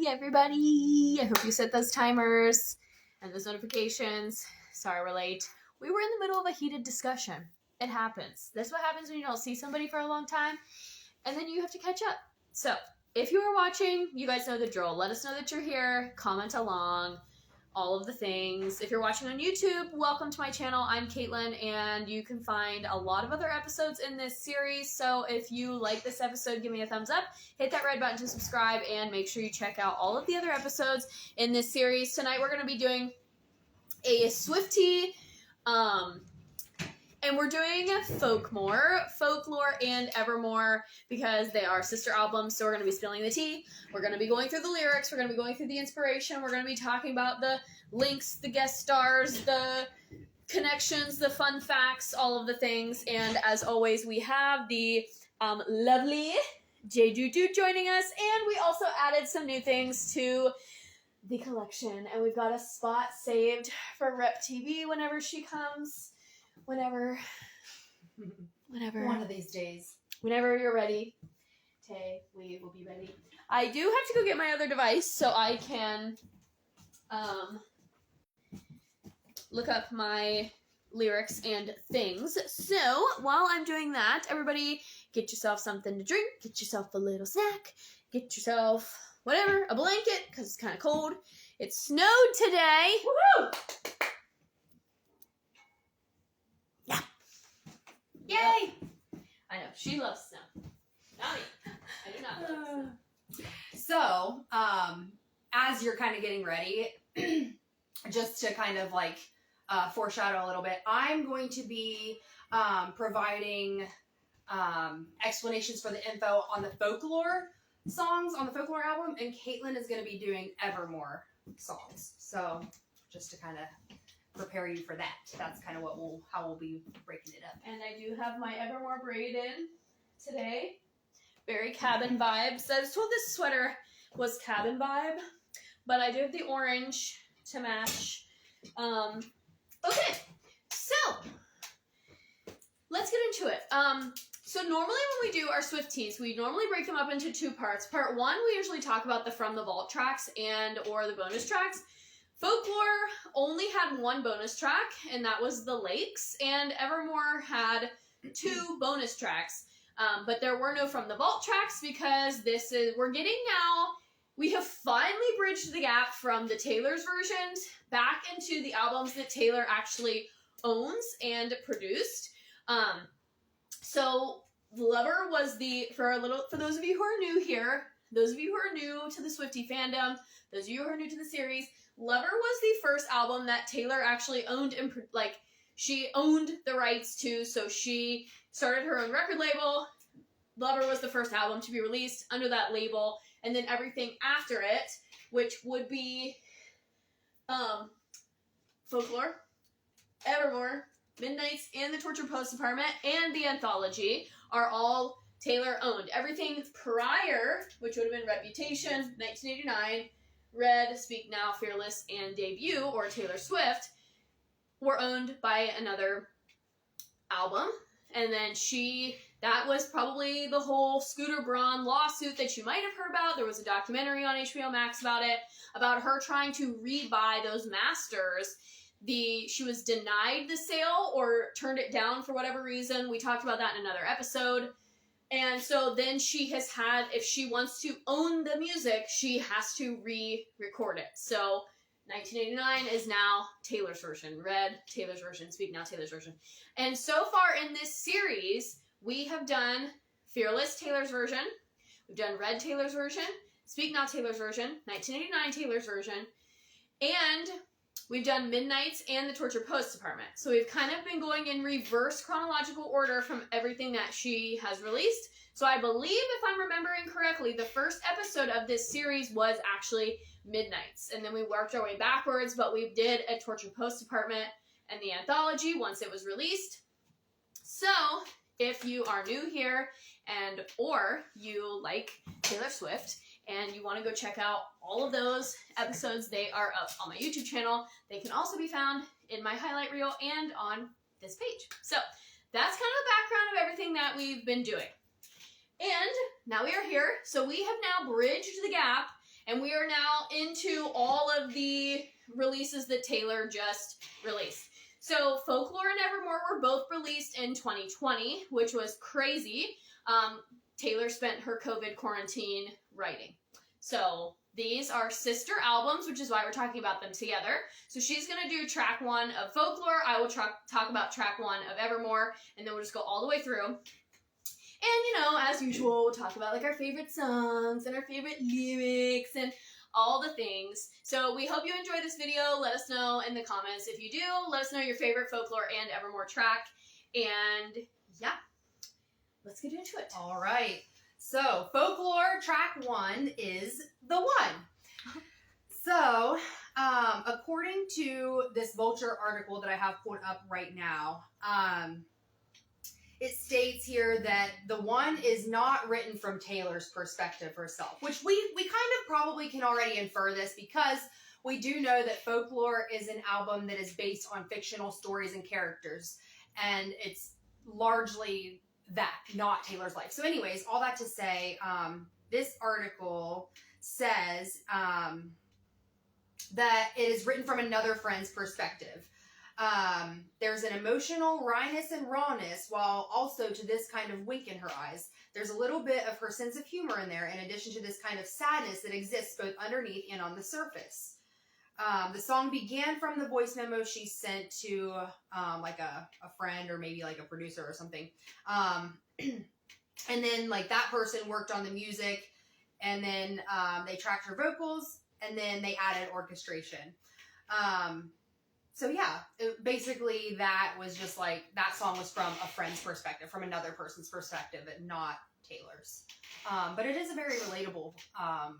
everybody. I hope you set those timers and those notifications. Sorry we're late. We were in the middle of a heated discussion. It happens. That's what happens when you don't see somebody for a long time, and then you have to catch up. So, if you are watching, you guys know the drill. Let us know that you're here. Comment along. All of the things. If you're watching on YouTube, welcome to my channel. I'm Caitlin, and you can find a lot of other episodes in this series. So if you like this episode, give me a thumbs up, hit that red button to subscribe, and make sure you check out all of the other episodes in this series. Tonight we're going to be doing a Swiftea, and we're doing folklore, and evermore, because they are sister albums. So we're going to be spilling the tea. We're going to be going through the lyrics. We're going to be going through the inspiration. We're going to be talking about the links, the guest stars, the connections, the fun facts, all of the things. And as always, we have the lovely J-Doo joining us. And we also added some new things to the collection. And we've got a spot saved for Rep TV whenever she comes. Whenever. One of these days. Whenever you're ready, Tay, we will be ready. I do have to go get my other device so I can look up my lyrics and things. So while I'm doing that, everybody get yourself something to drink, get yourself a little snack, get yourself whatever, a blanket, because it's kind of cold. It snowed today. Woohoo! Yeah. Yay! I know, she loves snow. Not me. I do not love snow. So, as you're kind of getting ready, just to kind of like foreshadow a little bit, I'm going to be providing explanations for the info on the folklore songs on the folklore album, and Caitlin is going to be doing evermore songs. So, just to kind of prepare you for that. That's kind of how we'll be breaking it up. And I do have my evermore braid in today. Very cabin vibes. I was told this sweater was cabin vibe, but I do have the orange to match. Okay, so let's get into it. So normally when we do our Swifteas, we normally break them up into two parts. Part one, we usually talk about the From the Vault tracks and or the bonus tracks. Folklore only had one bonus track, and that was The Lakes, and Evermore had two bonus tracks. But there were no From the Vault tracks because we have finally bridged the gap from the Taylor's versions back into the albums that Taylor actually owns and produced. So Lover was for those of you who are new here, those of you who are new to the Swiftea fandom, those of you who are new to the series, Lover was the first album that Taylor actually owned and she owned the rights to, so she started her own record label. Lover was the first album to be released under that label, and then everything after it, which would be Folklore, Evermore, Midnights, and the Torture Post Department, and the Anthology are all Taylor owned. Everything prior, which would have been Reputation, 1989, Red, Speak Now, Fearless, and Debut, or Taylor Swift, were owned by another album. And then that was probably the whole Scooter Braun lawsuit that you might have heard about. There was a documentary on HBO Max about it, about her trying to rebuy those masters. She was denied the sale or turned it down for whatever reason. We talked about that in another episode. And so then she has had, if she wants to own the music, she has to re-record it. So 1989 is now Taylor's version. Red, Taylor's version. Speak Now, Taylor's version. And so far in this series, we have done Fearless, Taylor's version. We've done Red, Taylor's version. Speak Now, Taylor's version. 1989, Taylor's version. And we've done Midnights and the Torture Post Department. So we've kind of been going in reverse chronological order from everything that she has released. So I believe, if I'm remembering correctly, the first episode of this series was actually Midnights. And then we worked our way backwards, but we did a Torture Post Department and the Anthology once it was released. So if you are new here or you like Taylor Swift and you want to go check out all of those episodes, they are up on my YouTube channel. They can also be found in my highlight reel and on this page. So that's kind of the background of everything that we've been doing. And now we are here. So we have now bridged the gap And we are now into all of the releases that Taylor just released. So Folklore and Evermore were both released in 2020, which was crazy. Taylor spent her COVID quarantine writing. So these are sister albums, which is why we're talking about them together. So she's going to do track 1 of Folklore. I will talk about track 1 of Evermore, and then we'll just go all the way through. And, you know, as usual, we'll talk about, like, our favorite songs and our favorite lyrics and all the things. So we hope you enjoy this video. Let us know in the comments if you do. Let us know your favorite Folklore and Evermore track. And, yeah, let's get into it. All right. So, Folklore track 1 is The One. So, according to this Vulture article that I have pulled up right now, it states here that The One is not written from Taylor's perspective herself, which we kind of probably can already infer this because we do know that Folklore is an album that is based on fictional stories and characters, and it's largely that, not Taylor's life. So anyways, all that to say, this article says that it is written from another friend's perspective. There's an emotional wryness and rawness, while also to this kind of wink in her eyes. There's a little bit of her sense of humor in there, in addition to this kind of sadness that exists both underneath and on the surface. The song began from the voice memo she sent to like a friend or maybe like a producer or something. And then like that person worked on the music, and then they tracked her vocals, and then they added orchestration. So yeah, basically that was just like, that song was from a friend's perspective, from another person's perspective, and not Taylor's. But it is a very relatable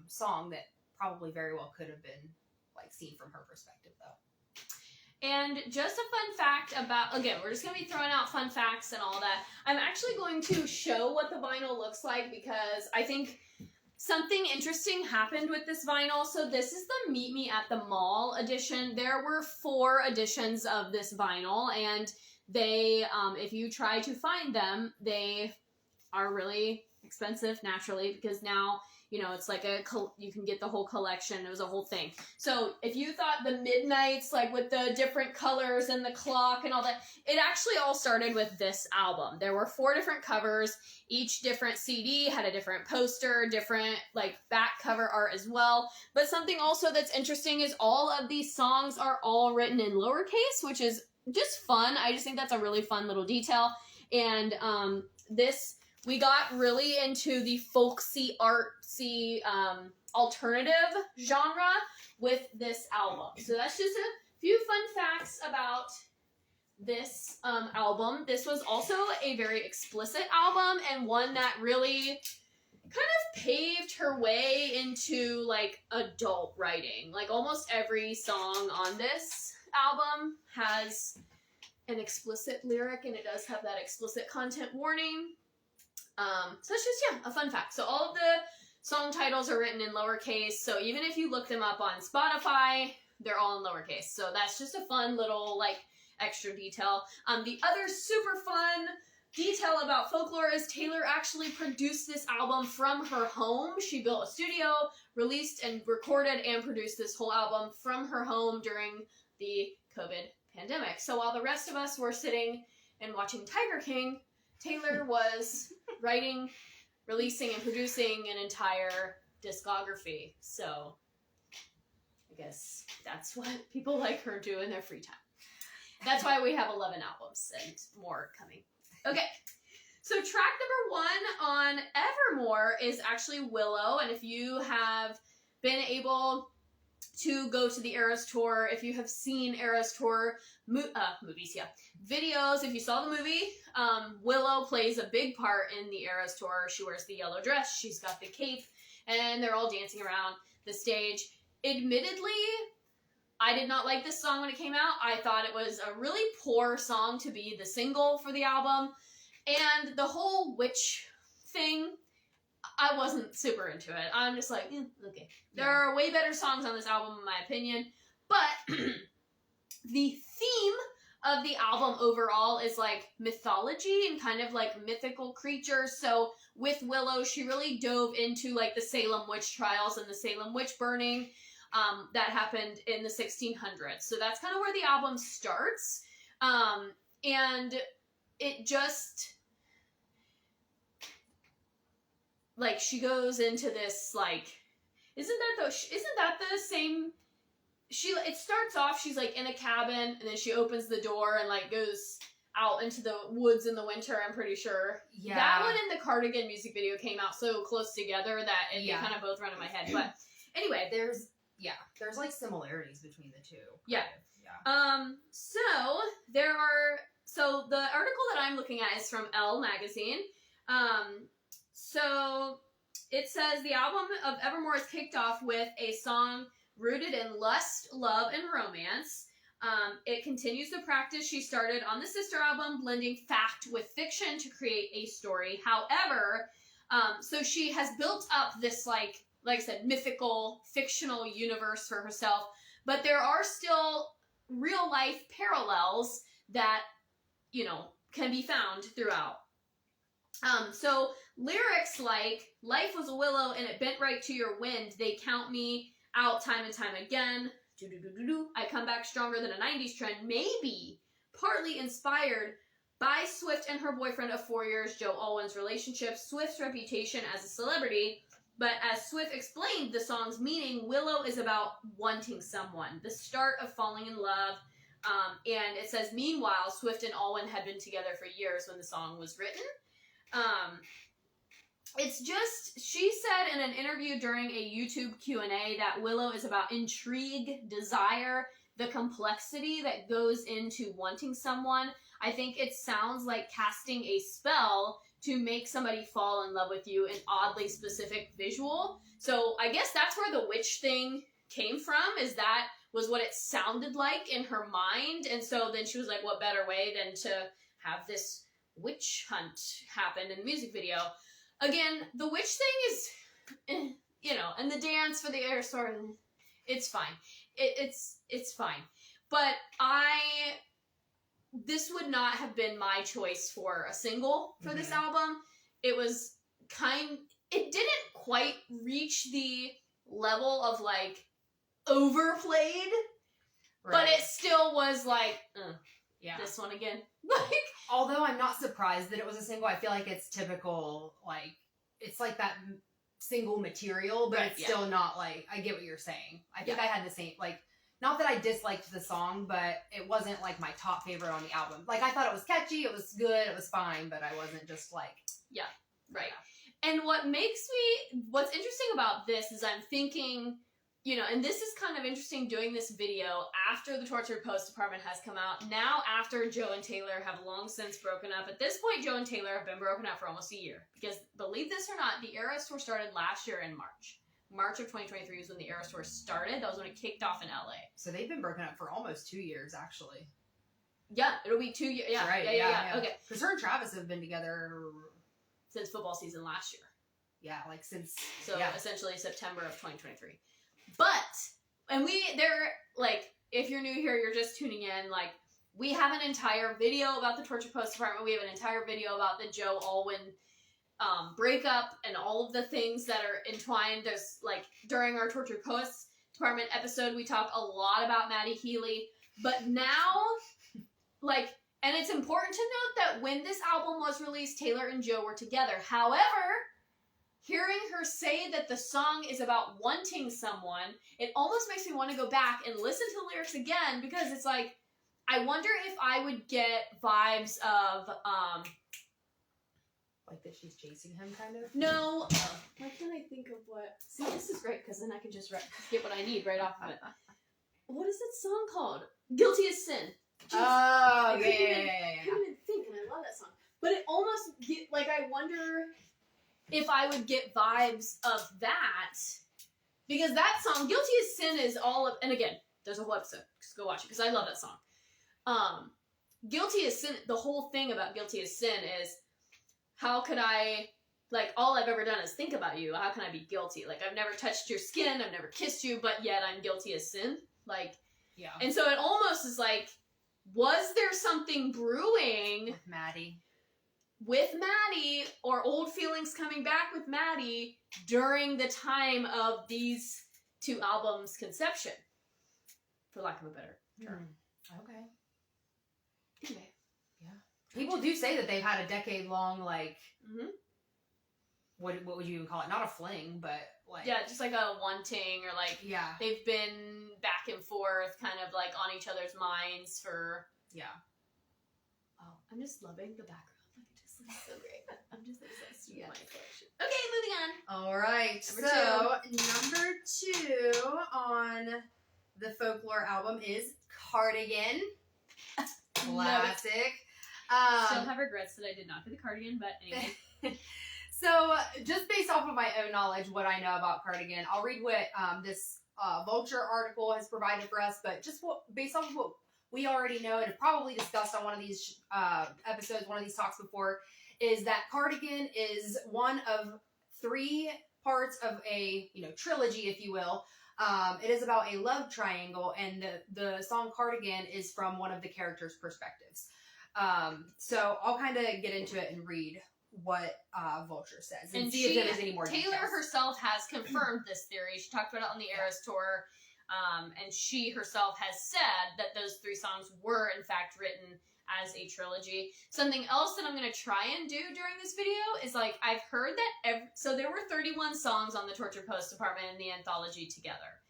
song that probably very well could have been like seen from her perspective though. And just a fun fact about, again, we're just going to be throwing out fun facts and all that. I'm actually going to show what the vinyl looks like because I think something interesting happened with this vinyl. So this is the Meet Me at the Mall edition. There were 4 editions of this vinyl, and they, if you try to find them, they are really expensive naturally, because now, you know, it's like you can get the whole collection. It was a whole thing. So if you thought the Midnights, like with the different colors and the clock and all that, it actually all started with this album. There were 4 different covers. Each different CD had a different poster, different like back cover art as well. But something also that's interesting is all of these songs are all written in lowercase, which is just fun. I just think that's a really fun little detail. And we got really into the folksy, artsy, alternative genre with this album. So that's just a few fun facts about this album. This was also a very explicit album, and one that really kind of paved her way into like adult writing. Like almost every song on this album has an explicit lyric, and it does have that explicit content warning. So it's just, yeah, a fun fact. So all of the song titles are written in lowercase. So even if you look them up on Spotify, they're all in lowercase. So that's just a fun little, like, extra detail. The other super fun detail about Folklore is Taylor actually produced this album from her home. She built a studio, released and recorded and produced this whole album from her home during the COVID pandemic. So while the rest of us were sitting and watching Tiger King, Taylor was writing, releasing, and producing an entire discography. So I guess that's what people like her do in their free time. That's why we have 11 albums and more coming. Okay, so track number 1 on Evermore is actually Willow. And if you have been able to go to the Eras Tour, if you have seen Eras Tour movies, videos, if you saw the movie, Willow plays a big part in the Eras Tour. She wears the yellow dress, she's got the cape, and they're all dancing around the stage. Admittedly, I did not like this song when it came out. I thought it was a really poor song to be the single for the album, and the whole witch thing, I wasn't super into it. I'm just like, okay. There are way better songs on this album, in my opinion. But the theme of the album overall is like mythology and kind of like mythical creatures. So with Willow, she really dove into like the Salem witch trials and the Salem witch burning that happened in the 1600s. So that's kind of where the album starts. And it just, like, she goes into this, like, isn't that the same? It starts off, she's like in a cabin, and then she opens the door and like goes out into the woods in the winter, I'm pretty sure. Yeah. That one and the Cardigan music video came out so close together that they kind of both run in my head. But anyway, there's like similarities between the two. Yeah. Yeah. So the article that I'm looking at is from Elle magazine. So it says the album of Evermore is kicked off with a song rooted in lust, love, and romance. It continues the practice she started on the sister album, blending fact with fiction to create a story. However, so she has built up this, like I said, mythical, fictional universe for herself, but there are still real life parallels that, you know, can be found throughout. So lyrics like, life was a willow and it bent right to your wind. They count me out time and time again. I come back stronger than a 90s trend. Maybe partly inspired by Swift and her boyfriend of 4 years, Joe Alwyn's relationship, Swift's reputation as a celebrity. But as Swift explained the song's meaning, Willow is about wanting someone, the start of falling in love. And it says, meanwhile, Swift and Alwyn had been together for years when the song was written. It's just, she said in an interview during a YouTube Q&A that Willow is about intrigue, desire, the complexity that goes into wanting someone. I think it sounds like casting a spell to make somebody fall in love with you, an oddly specific visual. So I guess that's where the witch thing came from, is that was what it sounded like in her mind. And so then she was like, what better way than to have this witch hunt happen in the music video. Again, the witch thing is, you know, and the dance for the air sword, it's fine. It's fine. But this would not have been my choice for a single for this album. It didn't quite reach the level of like overplayed, but it still was like, this one again. Like, although I'm not surprised that it was a single, I feel like it's typical, like, it's like that single material, but it's still not like, I get what you're saying. I think I had the same, like, not that I disliked the song, but it wasn't like my top favorite on the album. Like, I thought it was catchy, it was good, it was fine, but I wasn't just like... Yeah, right. And what's interesting about this is I'm thinking, you know, and this is kind of interesting doing this video after the Tortured Post Department has come out. Now after Joe and Taylor have long since broken up. At this point, Joe and Taylor have been broken up for almost a year. Because, believe this or not, the Eras Tour started last year in March. March of 2023 was when the Eras Tour started. That was when it kicked off in LA. So they've been broken up for almost 2 years, actually. Yeah, it'll be 2 years. Yeah, right, yeah. Okay. Because her and Travis have been together... since football season last year. Yeah, like since... So essentially September of 2023. But, and they're, like, if you're new here, you're just tuning in, like, we have an entire video about the Torture Post Department. We have an entire video about the Joe Alwyn breakup and all of the things that are entwined. There's, like, during our Torture Post Department episode, we talk a lot about Maddie Healy. But now, like, and it's important to note that when this album was released, Taylor and Joe were together. However, hearing her say that the song is about wanting someone, it almost makes me want to go back and listen to the lyrics again, because it's like, I wonder if I would get vibes of, like that she's chasing him, kind of? No. Why can't I think of what? See, this is great, because then I can just get what I need right off of it. What is that song called? Guilty as Sin. Yeah. I couldn't even think, and I love that song. But it almost I wonder if I would get vibes of that, because that song, Guilty as Sin, is all of, and again, there's a whole episode, just go watch it, because I love that song. Guilty as Sin, the whole thing about Guilty as Sin is, how could I, like, all I've ever done is think about you, how can I be guilty? Like, I've never touched your skin, I've never kissed you, but yet I'm guilty as sin. Like, yeah. And so it almost is like, was there something brewing with Maddie, with Maddie, or old feelings coming back with Maddie during the time of these two albums' conception, for lack of a better term. Okay. Anyway. Yeah. People do say that they've had a decade-long, like, what would you even call it? Not a fling, but, like... Yeah, just like a wanting, or like, they've been back and forth, kind of like on each other's minds for... Yeah. Oh, I'm just loving the background. Like, it just looks so great. I'm just obsessed with my collection. Okay, moving on. All right. Number 2 on the Folklore album is Cardigan. Classic. Still have regrets that I did not get the Cardigan, but anyway. So, just based off of my own knowledge, what I know about Cardigan, I'll read what this Vulture article has provided for us, but just based off of what we already know and have probably discussed on one of these episodes, one of these talks before, is that Cardigan is one of 3 parts of a trilogy, if you will. It is about a love triangle, and the song Cardigan is from one of the characters' perspectives. So I'll kind of get into it and read what Vulture says and see if there's any more Taylor details. herself has confirmed this theory. She talked about it on the Eras tour, and she herself has said that those 3 songs were in fact written as a trilogy. Something else that I'm going to try and do during this video is, like, I've heard that so there were 31 songs on the Torture Post Department and the anthology together.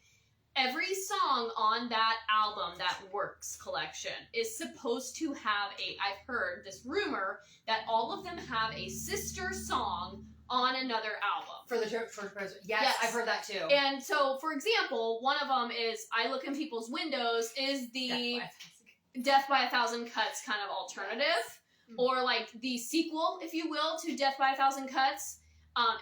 Every song on that album, that Works collection, is supposed to have I've heard this rumor that all of them have a sister song on another album. For the Torture Post? Yes, I've heard that too. And so, for example, one of them is I Look in People's Windows is the Death by a Thousand Cuts kind of alternative, or like the sequel, if you will, to Death by a Thousand Cuts,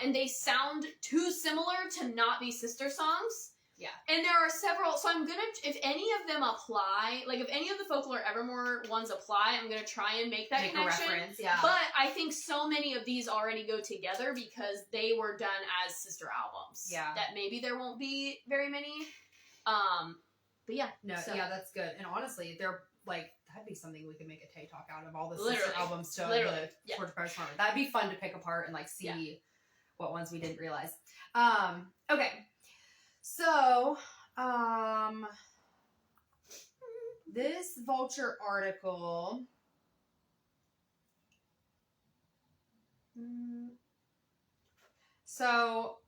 and they sound too similar to not be sister songs. Yeah. And there are several, so I'm gonna, if any of them apply, like if any of the Folklore Evermore ones apply, I'm gonna try and make that connection. A reference, yeah. But I think so many of these already go together because they were done as sister albums. Yeah. That maybe there won't be very many. But yeah. No, so. yeah, that's good. And honestly, they're like, that'd be something we could make a Tay Talk out of, all the Literally. sister albums to the Torture Post Department. That'd be fun to pick apart and like see what ones we didn't realize. Okay. So, this Vulture article, so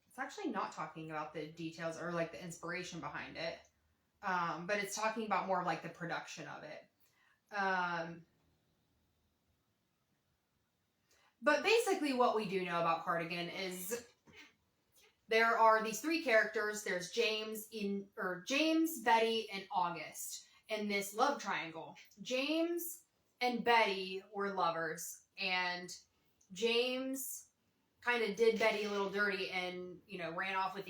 it's actually not talking about the details or like the inspiration behind it, but it's talking about more of like the production of it. But basically what we do know about Cardigan is there are these 3 characters. There's James, Betty, and August in this love triangle. James and Betty were lovers, and James kind of did Betty a little dirty and, ran off with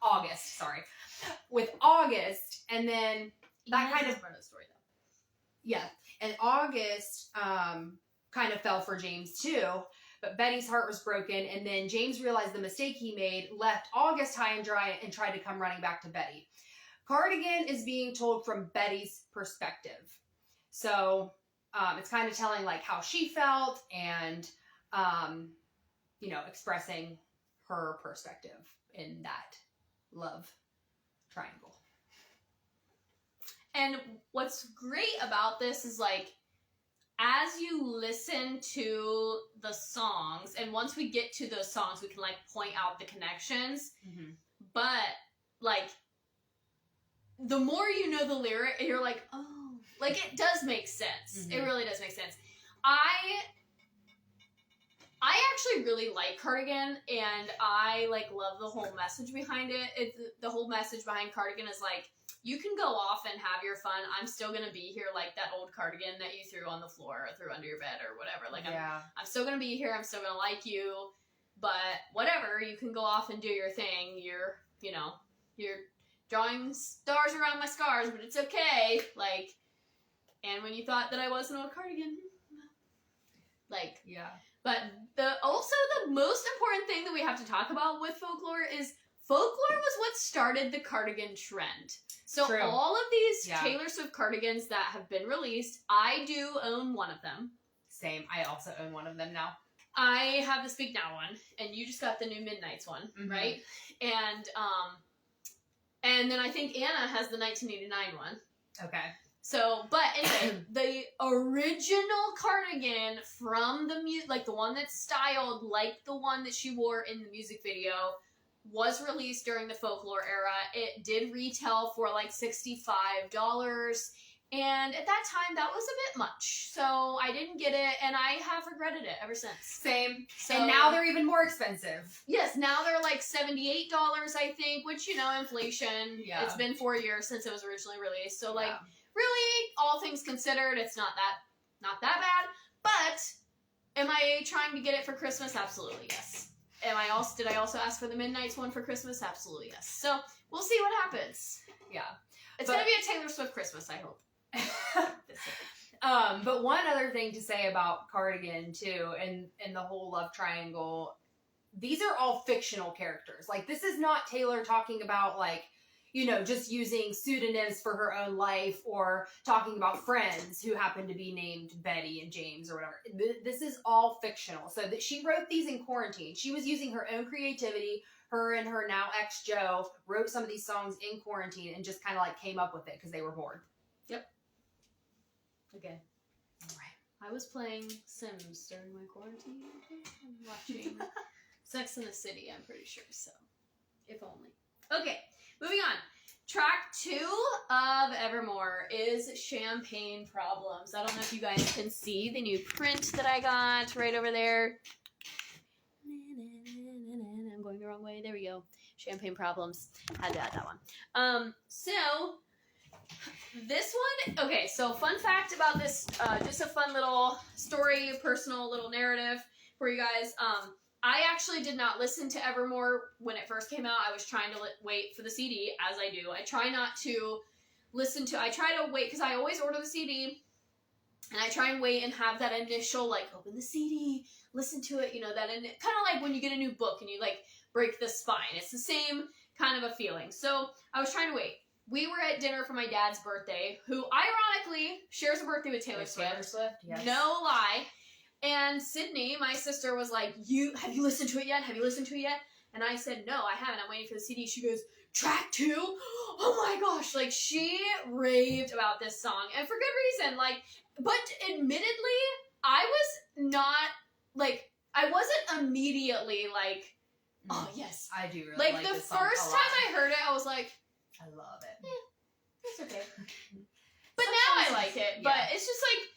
August, sorry. With August, and then that kind of part of the story, though. Yeah, and August kind of fell for James too, but Betty's heart was broken, and then James realized the mistake he made, left August high and dry, and tried to come running back to Betty. Cardigan is being told from Betty's perspective. So it's kind of telling like how she felt and, expressing her perspective in that love triangle. And what's great about this is, like, as you listen to the songs, and once we get to those songs, we can, like, point out the connections. Mm-hmm. But, like, the more you know the lyric, you're like, oh, like, it does make sense. Mm-hmm. It really does make sense. I actually really like Cardigan, and I, like, love the whole message behind it. The whole message behind Cardigan is, like, you can go off and have your fun. I'm still going to be here like that old cardigan that you threw on the floor or threw under your bed or whatever. Like, I'm still going to be here. I'm still going to like you. But whatever, you can go off and do your thing. You're drawing stars around my scars, but it's okay. Like, and when you thought that I was an old cardigan, like, yeah. But also the most important thing that we have to talk about with folklore is folklore was what started the cardigan trend. So True. all of these Yeah. Taylor Swift cardigans that have been released, I do own one of them. Same. I also own one of them now. I have the Speak Now one, and you just got the new Midnights one, Mhm. right? And then I think Anna has the 1989 one. Okay. So, but anyway, the original cardigan from the like the one that's styled like the one that she wore in the music video, was released during the folklore era. It did retail for like $65, and at that time that was a bit much. So I didn't get it, and I have regretted it ever since. Same. So, And now they're even more expensive. yes, now they're like $78, I think, which, you know, inflation. Yeah. It's been 4 years since it was originally released. So like, Yeah. really, all things considered, it's not that bad. But am I trying to get it for Christmas? Absolutely, yes. Did I also ask for the Midnights one for Christmas? Absolutely, yes. So we'll see what happens. Yeah. It's gonna be a Taylor Swift Christmas, I hope. But one other thing to say about Cardigan too, and the whole love triangle, these are all fictional characters. Like, this is not Taylor talking about, like, you know, just using pseudonyms for her own life, or talking about friends who happen to be named Betty and James or whatever. This is all fictional. So that she wrote these in quarantine. She was using her own creativity. Her and her now ex Joe wrote some of these songs in quarantine and just kind of like came up with it because they were bored. Yep. Again. All right. I was playing Sims during my quarantine. Watching Sex in the City, I'm pretty sure. So, if only. Okay. Moving on. Track 2 of Evermore is Champagne Problems. I don't know if you guys can see the new print that I got right over there. I'm going the wrong way. There we go. Champagne Problems. Had to add that one. So this one, okay, so fun fact about this, just a fun little story, personal little narrative for you guys. I actually did not listen to Evermore when it first came out. I was trying to wait for the CD, as I do. I try not to I try to wait, because I always order the CD, and I try and wait and have that initial, like, open the CD, listen to it, you know, that, and kind of like when you get a new book and you, like, break the spine. It's the same kind of a feeling. So I was trying to wait. We were at dinner for my dad's birthday, who ironically shares a birthday with Taylor Swift. Taylor Swift, yes. No lie. And Sydney, my sister, was like, have you listened to it yet? Have you listened to it yet? And I said, no, I haven't. I'm waiting for the CD. She goes, track 2? Oh my gosh. Like, she raved about this song. And for good reason. Like, but admittedly, I was not, like, I wasn't immediately like, oh yes. I do really like like the this song first a time lot. I heard it, I was like, I love it. it's okay. But now I like it. But it's just like,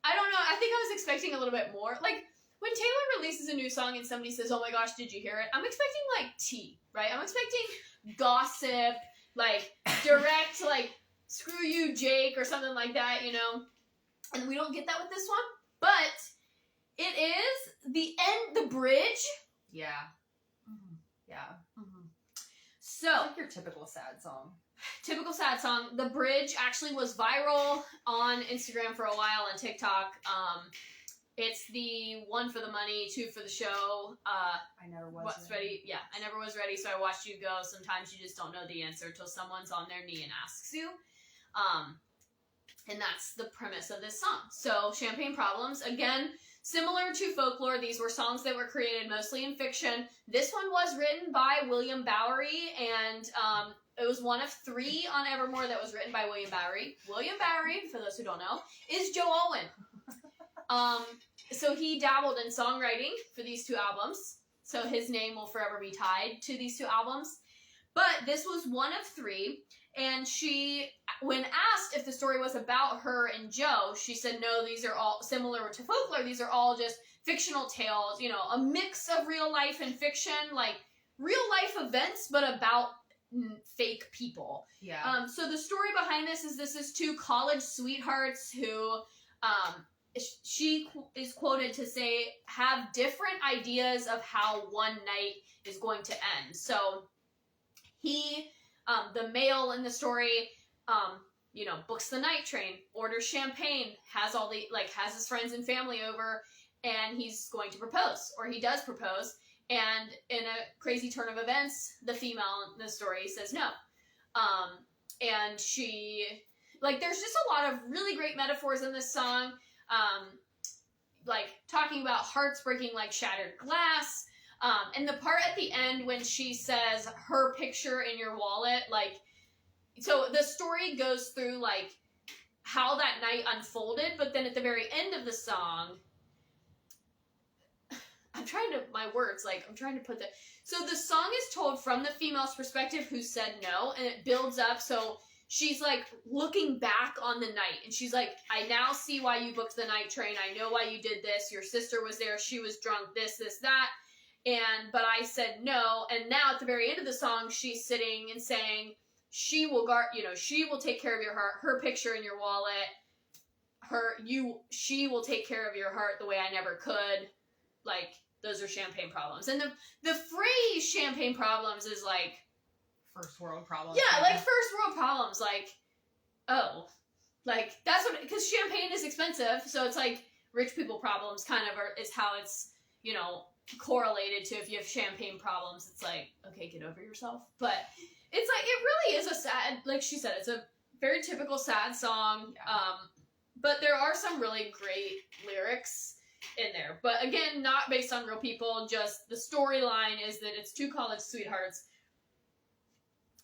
I don't know. I think I was expecting a little bit more. Like, when Taylor releases a new song and somebody says, oh my gosh, did you hear it? I'm expecting, like, tea, right? I'm expecting gossip, like, direct, like, screw you, Jake, or something like that, you know? And we don't get that with this one. But it is the bridge. Yeah. Mm-hmm. Yeah. Mm-hmm. So, It's like your typical sad song. typical sad song. The bridge actually was viral on Instagram for a while and TikTok. It's the 1 for the money, 2 for the show. I never was Ready? Yeah, I never was ready, so I watched you go. Sometimes you just don't know the answer until someone's on their knee and asks you. And that's the premise of this song. So, Champagne Problems, again, similar to Folklore, these were songs that were created mostly in fiction. This one was written by William Bowery, and it was one of 3 on Evermore that was written by William Bowery. William Bowery, for those who don't know, is Joe Alwyn. So he dabbled in songwriting for these 2 albums. So his name will forever be tied to these 2 albums. But this was one of 3. And she, when asked if the story was about her and Joe, she said, no, these are all similar to Folklore. These are all just fictional tales, you know, a mix of real life and fiction, like real life events, but about fake people. Yeah. So the story behind this is 2 college sweethearts who, she is quoted to say, have different ideas of how one night is going to end. So he, the male in the story, you know, books the night train, orders champagne, has his friends and family over, and he's going to propose, or he does propose. And in a crazy turn of events, the female in the story says no. And she, like, there's just a lot of really great metaphors in this song. Like, talking about hearts breaking like shattered glass. And the part at the end when she says her picture in your wallet, like, so the story goes through, like, how that night unfolded, but then at the very end of the song, I'm trying to put so the song is told from the female's perspective who said no, and it builds up, so she's, like, looking back on the night, and she's like, I now see why you booked the night train, I know why you did this, your sister was there, she was drunk, this, that, but I said no, and now at the very end of the song, she's sitting and saying, she will she will take care of your heart, her picture in your wallet, she will take care of your heart the way I never could, like, those are champagne problems. And the phrase champagne problems is like first world problems. Yeah, like first world problems. Like, oh, like that's what, because champagne is expensive. So it's like rich people problems kind of is how it's, correlated to if you have champagne problems. It's like, okay, get over yourself. But it's like, it really is a sad, like she said, it's a very typical sad song. Yeah. But there are some really great lyrics in there, but again, not based on real people, just the storyline is that it's two college sweethearts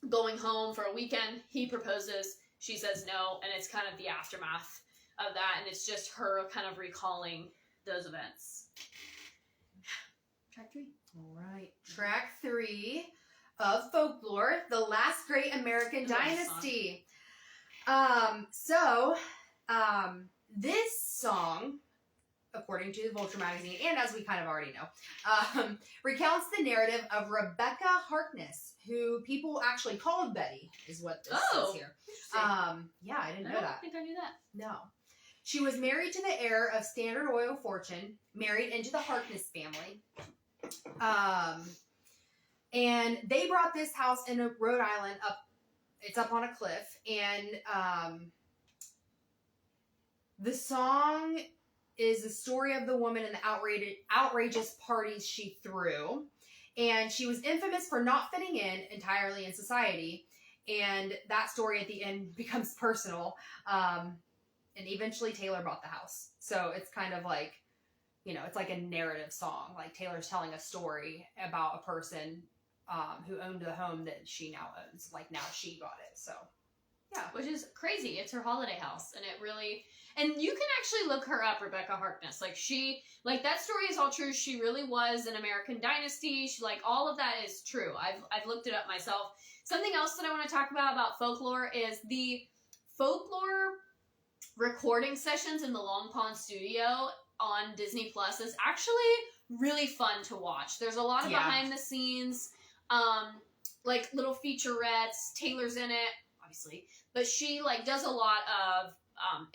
going home for a weekend. He proposes, she says no, and it's kind of the aftermath of that, and it's just her kind of recalling those events. Track 3. All right. Track 3 of Folklore, the last great American dynasty. This song, according to the Vulture magazine, and as we kind of already know, recounts the narrative of Rebecca Harkness, who people actually called Betty, is what this says here. Yeah, I didn't know that. I don't think I knew that. No. She was married to the heir of Standard Oil fortune, married into the Harkness family. And they brought this house in Rhode Island up, it's up on a cliff, and the song is the story of the woman and the outrageous parties she threw. And she was infamous for not fitting in entirely in society. And that story at the end becomes personal. And eventually Taylor bought the house. So it's kind of like, it's like a narrative song. Like Taylor's telling a story about a person who owned the home that she now owns. Like now she got it. So yeah. Which is crazy. It's her holiday house. And it really... And you can actually look her up, Rebecca Harkness. Like, that story is all true. She really was an American dynasty. All of that is true. I've looked it up myself. Something else that I want to talk about folklore is the folklore recording sessions in the Long Pond studio on Disney Plus is actually really fun to watch. There's a lot of behind the scenes, like little featurettes. Taylor's in it, obviously, but she does a lot of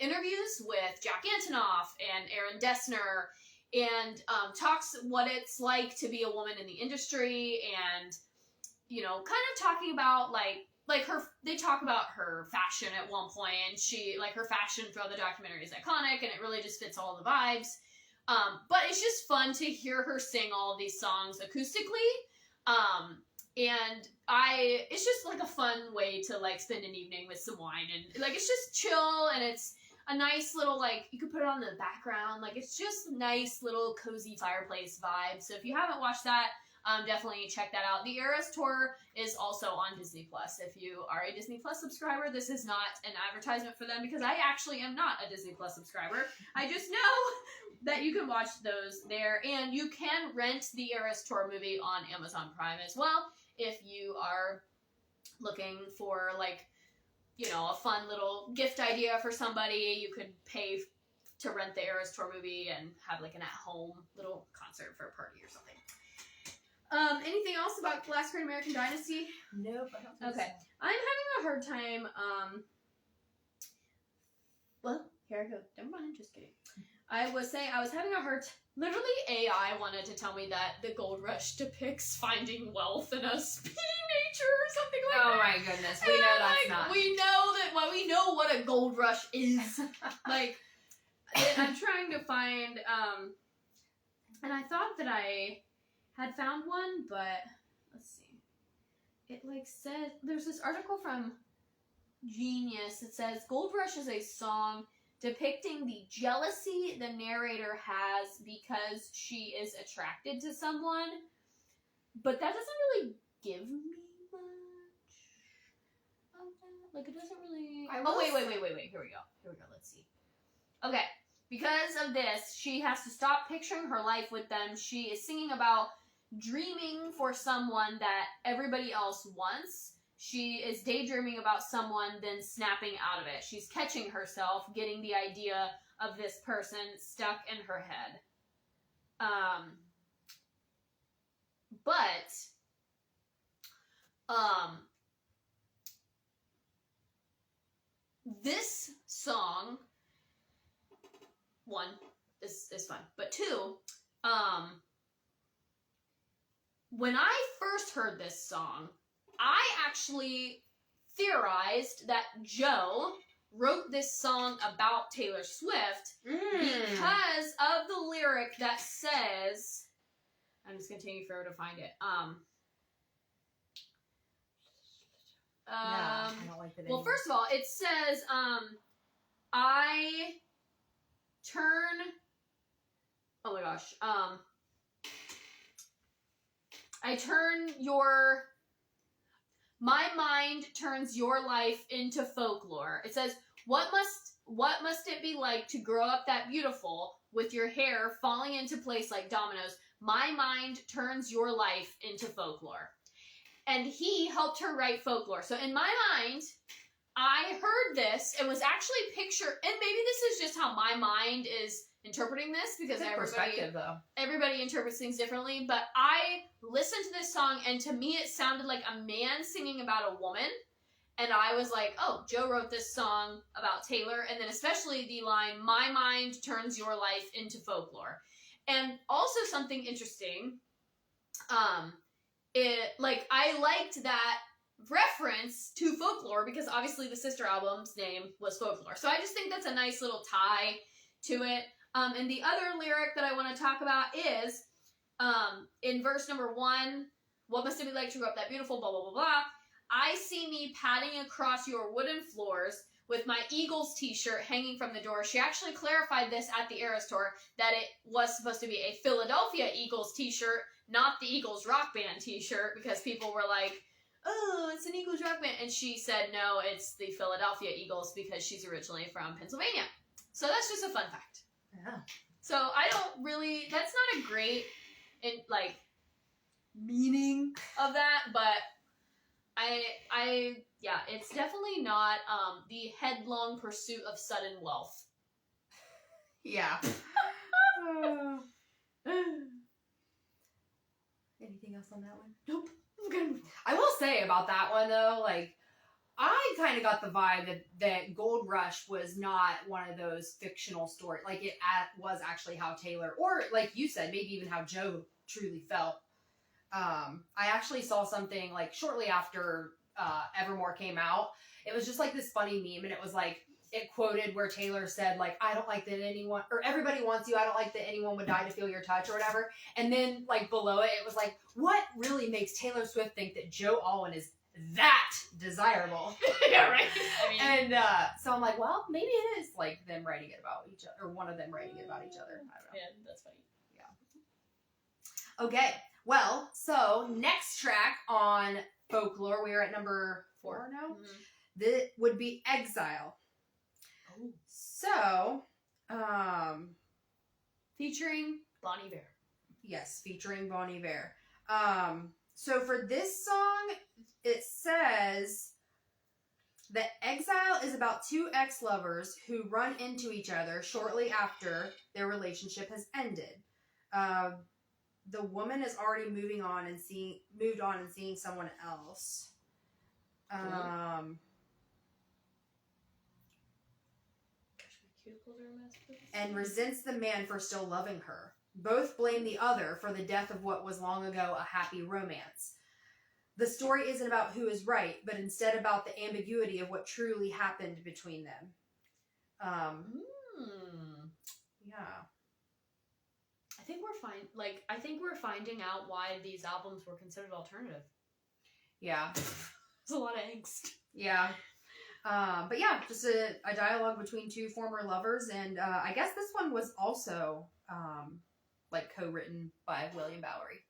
interviews with Jack Antonoff and Aaron Dessner, and talks what it's like to be a woman in the industry, and kind of talking about they talk about her fashion at one point, and she her fashion throughout the documentary is iconic, and it really just fits all the vibes. But it's just fun to hear her sing all of these songs acoustically. And it's just a fun way to spend an evening with some wine, and it's just chill, and it's a nice little you could put it on the background, it's just a nice little cozy fireplace vibe. So if you haven't watched that, definitely check that out. The Eras Tour is also on Disney Plus. If you are a Disney Plus subscriber, this is not an advertisement for them, because I actually am not a Disney Plus subscriber. I just know that you can watch those there, and you can rent the Eras Tour movie on Amazon Prime as well. If you are looking for a fun little gift idea for somebody, you could pay to rent the Eras Tour movie and have an at-home little concert for a party or something. Anything else about the last great American dynasty? Nope, I don't think okay. so. I'm having a hard time, well, here I go. Never mind, just kidding. I was having a hard literally AI wanted to tell me that the gold rush depicts finding wealth in a speedy nature or something like that. Oh my goodness, we know that's not. We know what a gold rush is. I'm trying to find, and I thought that I had found one, but let's see. It like said there's this article from Genius. It says Gold Rush is a song depicting the jealousy the narrator has because she is attracted to someone, but that doesn't really give me much of that. Like, it doesn't really. Oh, wait. Here we go. Let's see. Okay. Because of this, she has to stop picturing her life with them. She is singing about dreaming for someone that everybody else wants. She is daydreaming about someone, then snapping out of it. She's catching herself, getting the idea of this person stuck in her head. This song, one, is fun. But two, when I first heard this song, I actually theorized that Joe wrote this song about Taylor Swift because of the lyric that says, I'm just going to take you forever to find it. I don't like that. Well, first of all, it says, I turn my mind turns your life into folklore. It says, what must it be like to grow up that beautiful with your hair falling into place like dominoes? My mind turns your life into folklore. And he helped her write folklore. So in my mind, I heard this and was actually and maybe this is just how my mind is interpreting this, because everybody interprets things differently, but I listened to this song and to me it sounded like a man singing about a woman, and I was like, oh, Joe wrote this song about Taylor. And then especially the line, my mind turns your life into folklore. And also something interesting, I liked that reference to folklore because obviously the sister album's name was Folklore. So I just think that's a nice little tie to it. And the other lyric that I want to talk about is in verse number 1, what must it be like to grow up that beautiful, blah, blah, blah, blah. I see me padding across your wooden floors with my Eagles t-shirt hanging from the door. She actually clarified this at the Eras tour, that it was supposed to be a Philadelphia Eagles t-shirt, not the Eagles rock band t-shirt, because people were like, oh, it's an Eagles rock band. And she said, no, it's the Philadelphia Eagles because she's originally from Pennsylvania. So that's just a fun fact. Yeah. So I don't really, that's not a great, meaning of that, but yeah, it's definitely not the headlong pursuit of sudden wealth. Yeah. Anything else on that one? Nope. Okay. I will say about that one though, I kind of got the vibe that Gold Rush was not one of those fictional stories. It was actually how Taylor, or like you said, maybe even how Joe truly felt. I actually saw something shortly after Evermore came out. It was just this funny meme, and it was it quoted where Taylor said I don't like that anyone, or everybody wants you, I don't like that anyone would die to feel your touch or whatever. And then below it, it was what really makes Taylor Swift think that Joe Alwyn is that desirable? Yeah, right. And so I'm well, maybe it is them writing it about each other, or one of them writing it about each other. I don't know. Yeah, that's funny. Yeah. Okay. Well, so next track on Folklore, we are at number 4 now. Mm-hmm. That would be Exile. Oh. So, featuring Bon Iver. Yes, featuring Bon Iver. So for this song, it says that Exile is about 2 ex-lovers who run into each other shortly after their relationship has ended. The woman is already moved on and seeing someone else. Gosh, my cuticles are a mess. And resents the man for still loving her. Both blame the other for the death of what was long ago a happy romance. The story isn't about who is right, but instead about the ambiguity of what truly happened between them. Yeah. I I think we're finding out why these albums were considered alternative. Yeah. It's a lot of angst. Yeah. But yeah, just a dialogue between two former lovers, and I guess this one was also like co-written by William Bowery.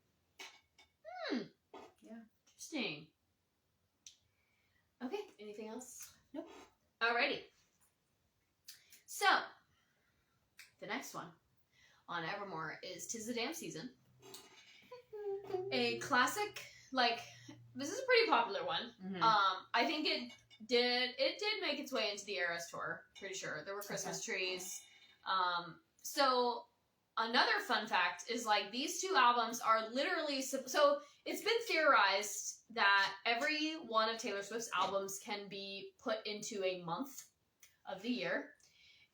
Yeah. Interesting. Okay, anything else? Nope. Alrighty. So, the next one on Evermore is 'Tis the Damn Season. A classic, like, this is a pretty popular one. Mm-hmm. I think it did make its way into the Eras tour, pretty sure. There were Christmas trees. So another fun fact is, like, these two albums are literally, so it's been theorized that every one of Taylor Swift's albums can be put into a month of the year.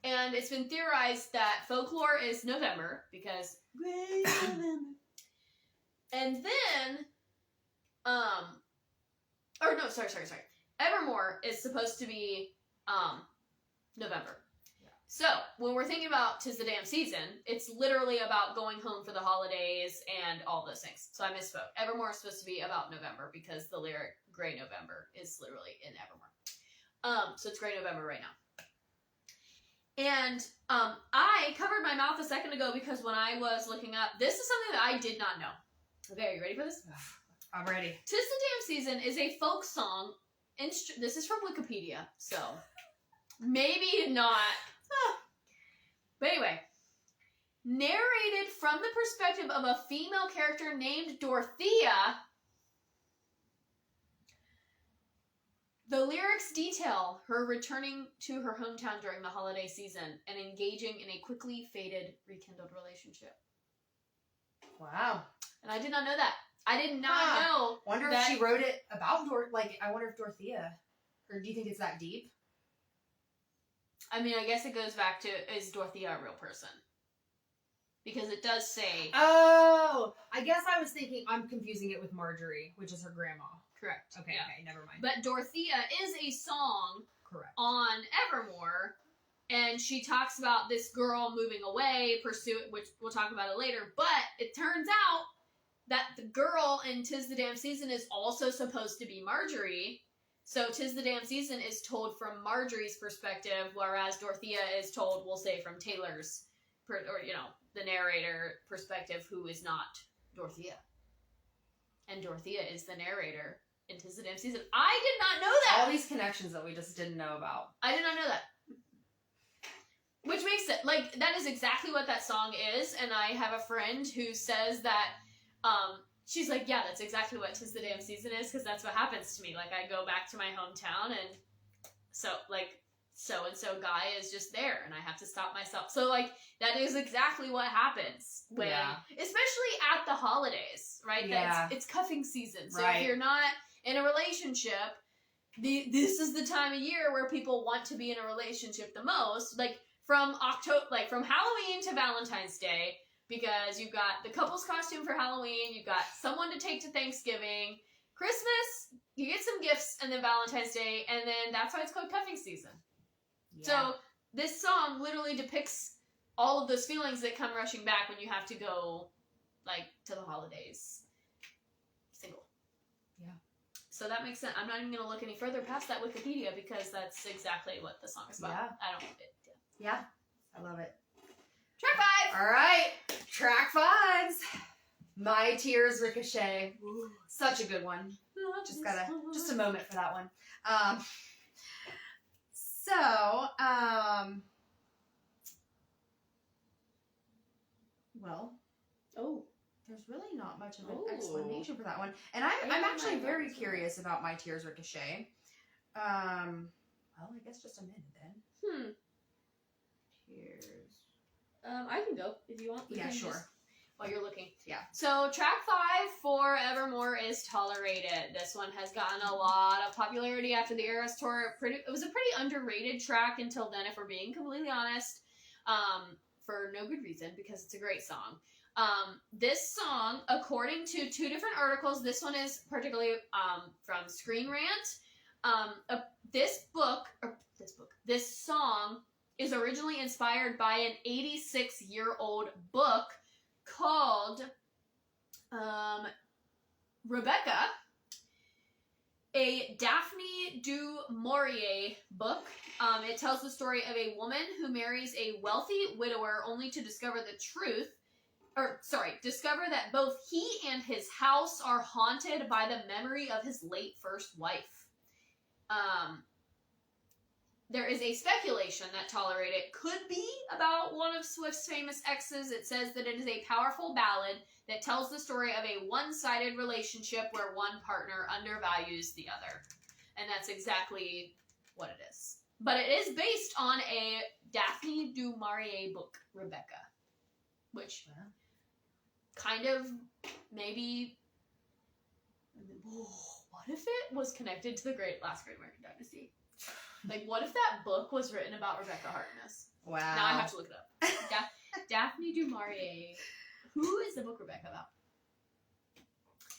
And it's been theorized that Folklore is November, because Gray November. And then, sorry. Evermore is supposed to be, November. Yeah. So, when we're thinking about 'Tis the Damn Season, it's literally about going home for the holidays and all those things. So I misspoke. Evermore is supposed to be about November, because the lyric Gray November is literally in Evermore. So it's Gray November right now. And, I covered my mouth a second ago because when I was looking up, this is something that I did not know. Okay, are you ready for this? I'm ready. 'Tis the Damn Season is a folk song. This is from Wikipedia, so maybe not. But anyway, narrated from the perspective of a female character named Dorothea. The lyrics detail her returning to her hometown during the holiday season and engaging in a quickly faded, rekindled relationship. Wow. And I did not know that. I did not know. Wonder if she wrote it about I wonder if Dorothea, or do you think it's that deep? I mean, I guess it goes back to, is Dorothea a real person? Because it does say... Oh! I guess I was thinking, I'm confusing it with Marjorie, which is her grandma. Correct. Okay, yeah. Okay, never mind. But Dorothea is a song Correct. on Evermore, and she talks about this girl moving away, which we'll talk about it later, but it turns out that the girl in 'Tis the Damn Season is also supposed to be Marjorie. So 'Tis the Damn Season is told from Marjorie's perspective, whereas Dorothea is told, we'll say, from Taylor's, the narrator perspective, who is not Dorothea. And Dorothea is the narrator in 'Tis the Damn Season. I did not know that! All these connections that we just didn't know about. I did not know that. Which makes it, that is exactly what that song is, and I have a friend who says that, she's like, yeah, that's exactly what 'Tis the Damn Season is, because that's what happens to me. Like, I go back to my hometown, and so-and-so guy is just there, and I have to stop myself. So, that is exactly what happens when, especially at the holidays, right? Yeah. It's cuffing season. So right. If you're not in a relationship, this is the time of year where people want to be in a relationship the most. From Halloween to Valentine's Day, because you've got the couple's costume for Halloween, you've got someone to take to Thanksgiving, Christmas, you get some gifts, and then Valentine's Day, and then that's why it's called cuffing season. Yeah. So this song literally depicts all of those feelings that come rushing back when you have to go, to the holidays single. Yeah. So that makes sense. I'm not even going to look any further past that Wikipedia, because that's exactly what the song is about. Yeah. Yeah. I love it. Track 5! All right. Track 5's My Tears Ricochet. Ooh. Such a good one. Just a moment for that one. There's really not much of an explanation for that one. And I'm actually very curious about My Tears Ricochet. I guess just a minute then. Tears. I can go if you want. Yeah, sure. While you're looking. Yeah. So track 5 for Evermore is Tolerated. This one has gotten a lot of popularity after the Eras tour. It was a pretty underrated track until then, if we're being completely honest. For no good reason, because it's a great song. This song, according to 2 different articles, this one is particularly from Screen Rant. This song is originally inspired by an 86-year-old book called Rebecca, a Daphne du Maurier book. It tells the story of a woman who marries a wealthy widower only to discover discover that both he and his house are haunted by the memory of his late first wife. There is a speculation that Tolerate It could be about one of Swift's famous exes. It says that it is a powerful ballad that tells the story of a one-sided relationship where one partner undervalues the other. And that's exactly what it is. But it is based on a Daphne du Maurier book, Rebecca. Which kind of maybe... what if it was connected to the last Great American Dynasty? Like, what if that book was written about Rebecca Harkness? Wow. Now I have to look it up. Daphne du Maurier. Who is the book Rebecca about?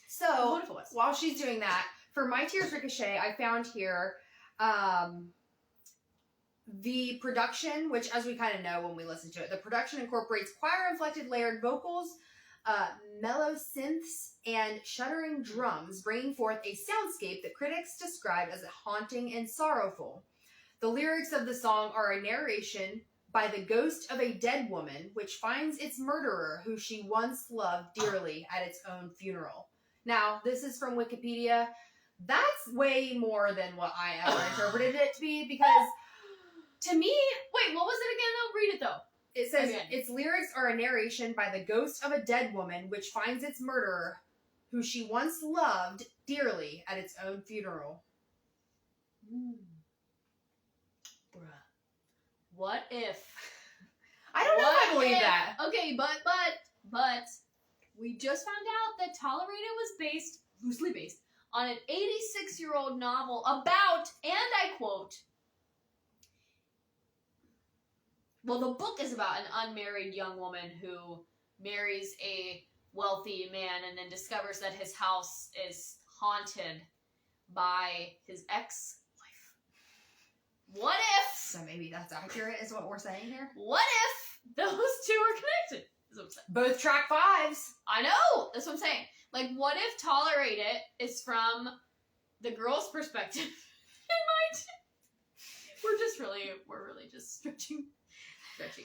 So, What if it was? while she's doing that, for My Tears Ricochet, I found here the production, which, as we kind of know when we listen to it, the production incorporates choir-inflected layered vocals, mellow synths, and shuddering drums, bringing forth a soundscape that critics describe as haunting and sorrowful. The lyrics of the song are a narration by the ghost of a dead woman, which finds its murderer, who she once loved dearly, at its own funeral. Now, this is from Wikipedia. That's way more than what I ever interpreted it to be, because to me... Wait, what was it again, though? Read it, though. It says, Again. Its lyrics are a narration by the ghost of a dead woman, which finds its murderer, who she once loved dearly, at its own funeral. Bruh. What if... I don't know if I believe if- that. Okay, but we just found out that Tolerated was loosely based, on an 86-year-old novel about, and I quote, well, the book is about an unmarried young woman who marries a wealthy man and then discovers that his house is haunted by his ex-wife. What if... So maybe that's accurate, is what we're saying here. What if those two are connected? That's what I'm saying. Both track fives. I know! That's what I'm saying. Like, what if Tolerate It is from the girl's perspective? We're really just stretching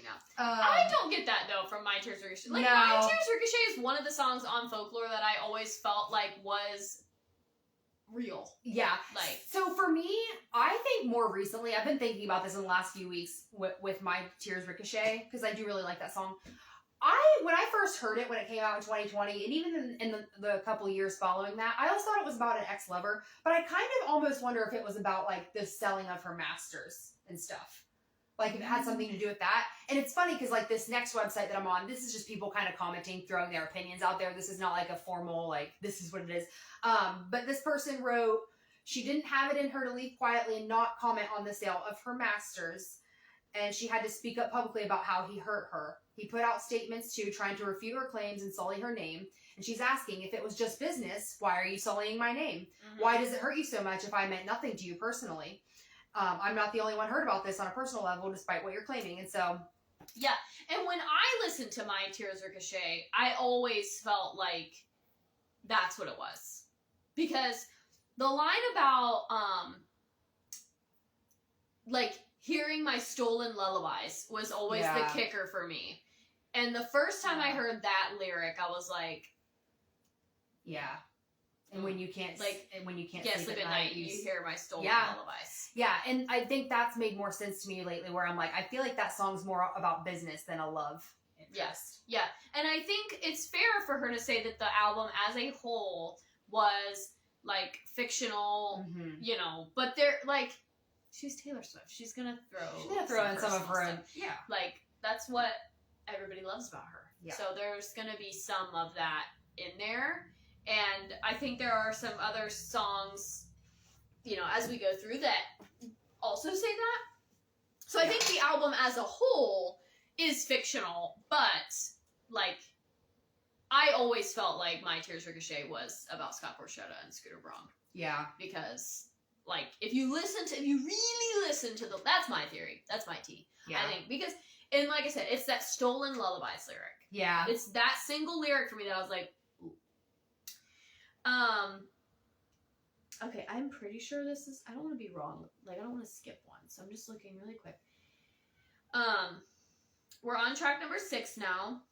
now. I don't get that, though, from My Tears Ricochet. Like, No. My Tears Ricochet is one of the songs on Folklore that I always felt like was real. Yeah. Like, So for me, I think more recently, I've been thinking about this in the last few weeks with My Tears Ricochet, because I do really like that song. When I first heard it when it came out in 2020, and even in the couple years following that, I always thought it was about an ex-lover, but I kind of almost wonder if it was about, like, the selling of her masters and stuff. Like, if it had something to do with that. And it's funny, because, like, this next website that I'm on, this is just people kind of commenting, throwing their opinions out there. This is not, like, a formal, like, this is what it is. But this person wrote, she didn't have it in her to leave quietly and not comment on the sale of her masters, and she had to speak up publicly about how he hurt her. He put out statements, too, trying to refute her claims and sully her name. And she's asking, if it was just business, why are you sullying my name? mm-hmm. Why does it hurt you so much if I meant nothing to you personally? I'm not the only one heard about this on a personal level, despite what you're claiming. And so... Yeah, and when I listened to My Tears Ricochet, I always felt like that's what it was. Because the line about, like, hearing my stolen lullabies was always Yeah. the kicker for me. And the first time I heard that lyric, I was like... Yeah. And when you can't, Like, and when you can't Yeah, sleep at night, you hear my stolen Yeah. lullabies. Yeah, and I think that's made more sense to me lately, where I'm like, I feel like that song's more about business than a love interest. Yes, yeah. And I think it's fair for her to say that the album as a whole was, like, fictional, Mm-hmm. you know, but they're, like, she's Taylor Swift. She's gonna throw in some of her own. stuff. Yeah. Like, that's what everybody loves about her. Yeah. So there's gonna be some of that in there. And I think there are some other songs, you know, as we go through that also say that. So I think the album as a whole is fictional, but, like, I always felt like My Tears Ricochet was about Scott Borchetta and Scooter Braun. Yeah. Because, like, if you really listen to that's my theory. That's my tea. Yeah. I think, because And like I said, it's that Stolen Lullabies lyric. Yeah. It's that single lyric for me that I was like, ooh. Okay, I'm pretty sure this is, I don't want to be wrong. Like, I don't want to skip one, so I'm just looking really quick. We're on track number 6 now.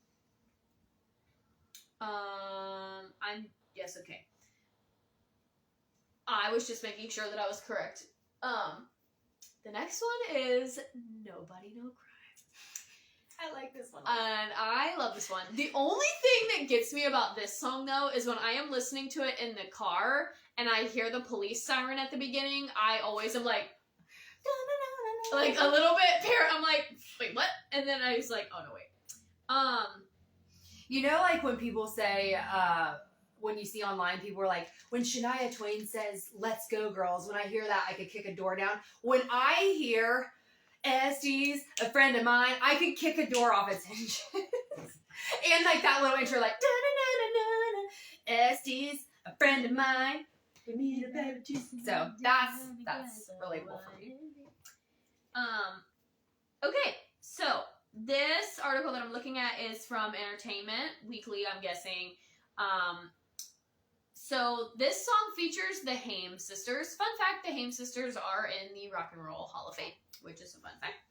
Yes, okay. I was just making sure that I was correct. The next one is Nobody No Crime. I like this one. And I love this one. The only thing that gets me about this song, though, is when I am listening to it in the car and I hear the police siren at the beginning, I always am like a little bit I'm like, wait, what? And then I was like, oh, no, wait. You know, like when people say, when you see online, people are like, when Shania Twain says, let's go, girls, when I hear that, I could kick a door down. When I hear Estes, a friend of mine, I could kick a door off its hinges. And like that little intro, like, Estes, a friend of mine. So that's relatable for me. Okay, so this article that I'm looking at is from Entertainment Weekly, I'm guessing. So this song features the Haim sisters. Fun fact, the Haim sisters are in the Rock and Roll Hall of Fame, which is a fun fact.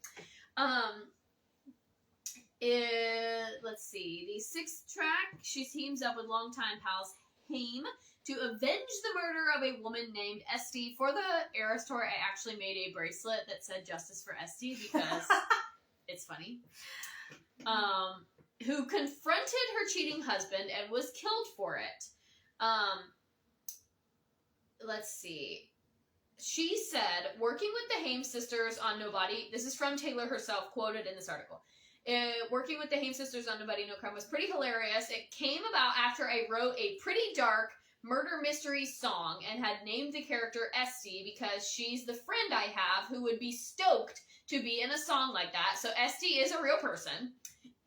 Let's see, the 6th track, she teams up with longtime pals Haim to avenge the murder of a woman named Esty. For the Eras Tour, I actually made a bracelet that said Justice for Esty because it's funny. Who confronted her cheating husband and was killed for it. Let's see. She said, working with the Haim sisters on Nobody, this is from Taylor herself, quoted in this article. Working with the Haim sisters on Nobody No Crime was pretty hilarious. It came about after I wrote a pretty dark murder mystery song and had named the character Esty because she's the friend I have who would be stoked to be in a song like that. So Esty is a real person.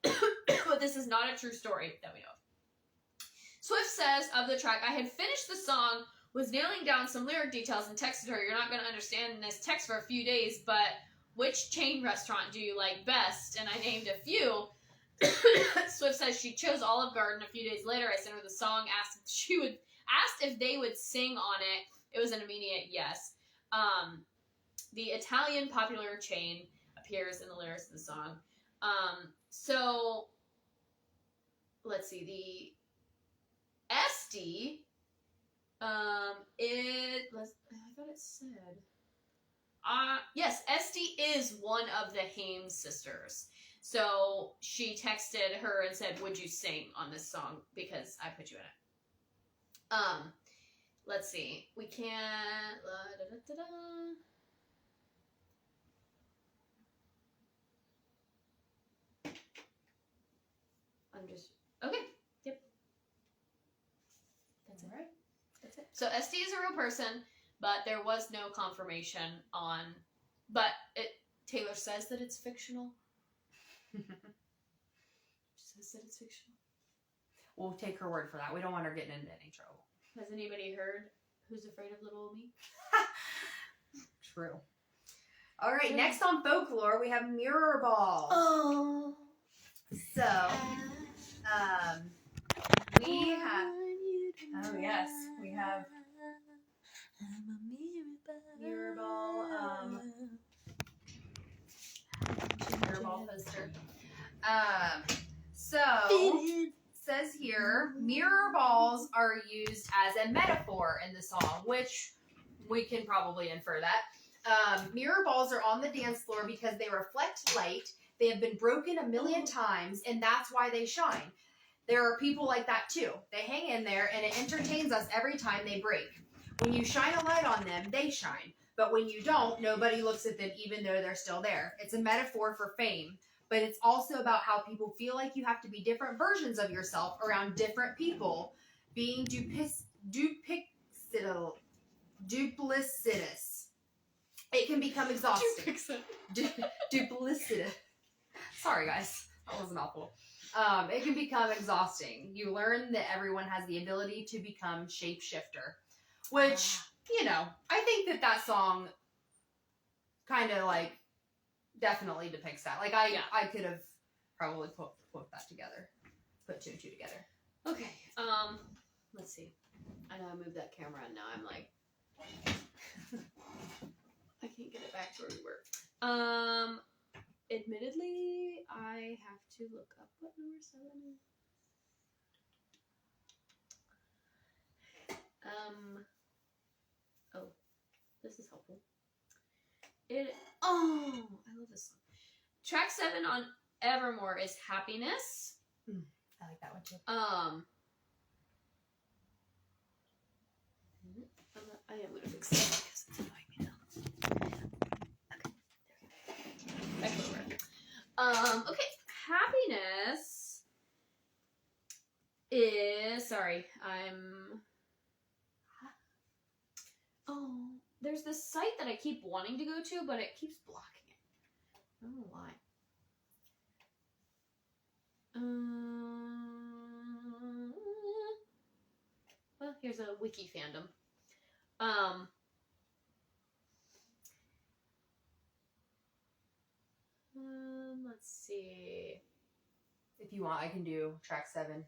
But this is not a true story that we know of. Swift says of the track, I had finished the song, was nailing down some lyric details and texted her, you're not going to understand this text for a few days, but which chain restaurant do you like best? And I named a few. Swift says she chose Olive Garden. A few days later, I sent her the song, asked if they would sing on it. It was an immediate yes. The Italian popular chain appears in the lyrics of the song. So, let's see, the Esty, I thought it said, yes, Esty is one of the Haim sisters. So, she texted her and said, would you sing on this song, because I put you in it. Let's see, we can't, I'm just, okay, yep. That's it. Right. That's it. So Esty is a real person, but there was no confirmation on, but Taylor says that it's fictional. She says that it's fictional. We'll take her word for that. We don't want her getting into any trouble. Has anybody heard Who's Afraid of Little Old Me? True. All right, next on folklore, we have mirror ball. Oh. So, we have, oh yes, we have mirror ball, mirror ball poster. So, says here, mirror balls are used as a metaphor in the song, which we can probably infer that. Mirror balls are on the dance floor because they reflect light. They have been broken a million times, and that's why they shine. There are people like that too. They hang in there, and it entertains us every time they break. When you shine a light on them, they shine. But when you don't, nobody looks at them even though they're still there. It's a metaphor for fame, but it's also about how people feel like you have to be different versions of yourself around different people, being duplicitous. It can become exhausting. Duplicitous. Sorry, guys. That was a mouthful. It can become exhausting. You learn that everyone has the ability to become shapeshifter, which, you know, I think that song kind of like definitely depicts that. Like Yeah. I could have probably put that together, put 2 and 2 together. Okay. Let's see. I know I moved that camera and now I'm like, I can't get it back to where we were. Admittedly, I have to look up what number 7 is. Oh, this is helpful. I love this song. Track 7 on Evermore is Happiness. I like that one too. I am gonna fix that because it's annoying me now. Okay, there we go. Okay, Happiness is there's this site that I keep wanting to go to, but it keeps blocking it. I don't know why. Well, here's a wiki fandom. Let's see. If you want, I can do track 7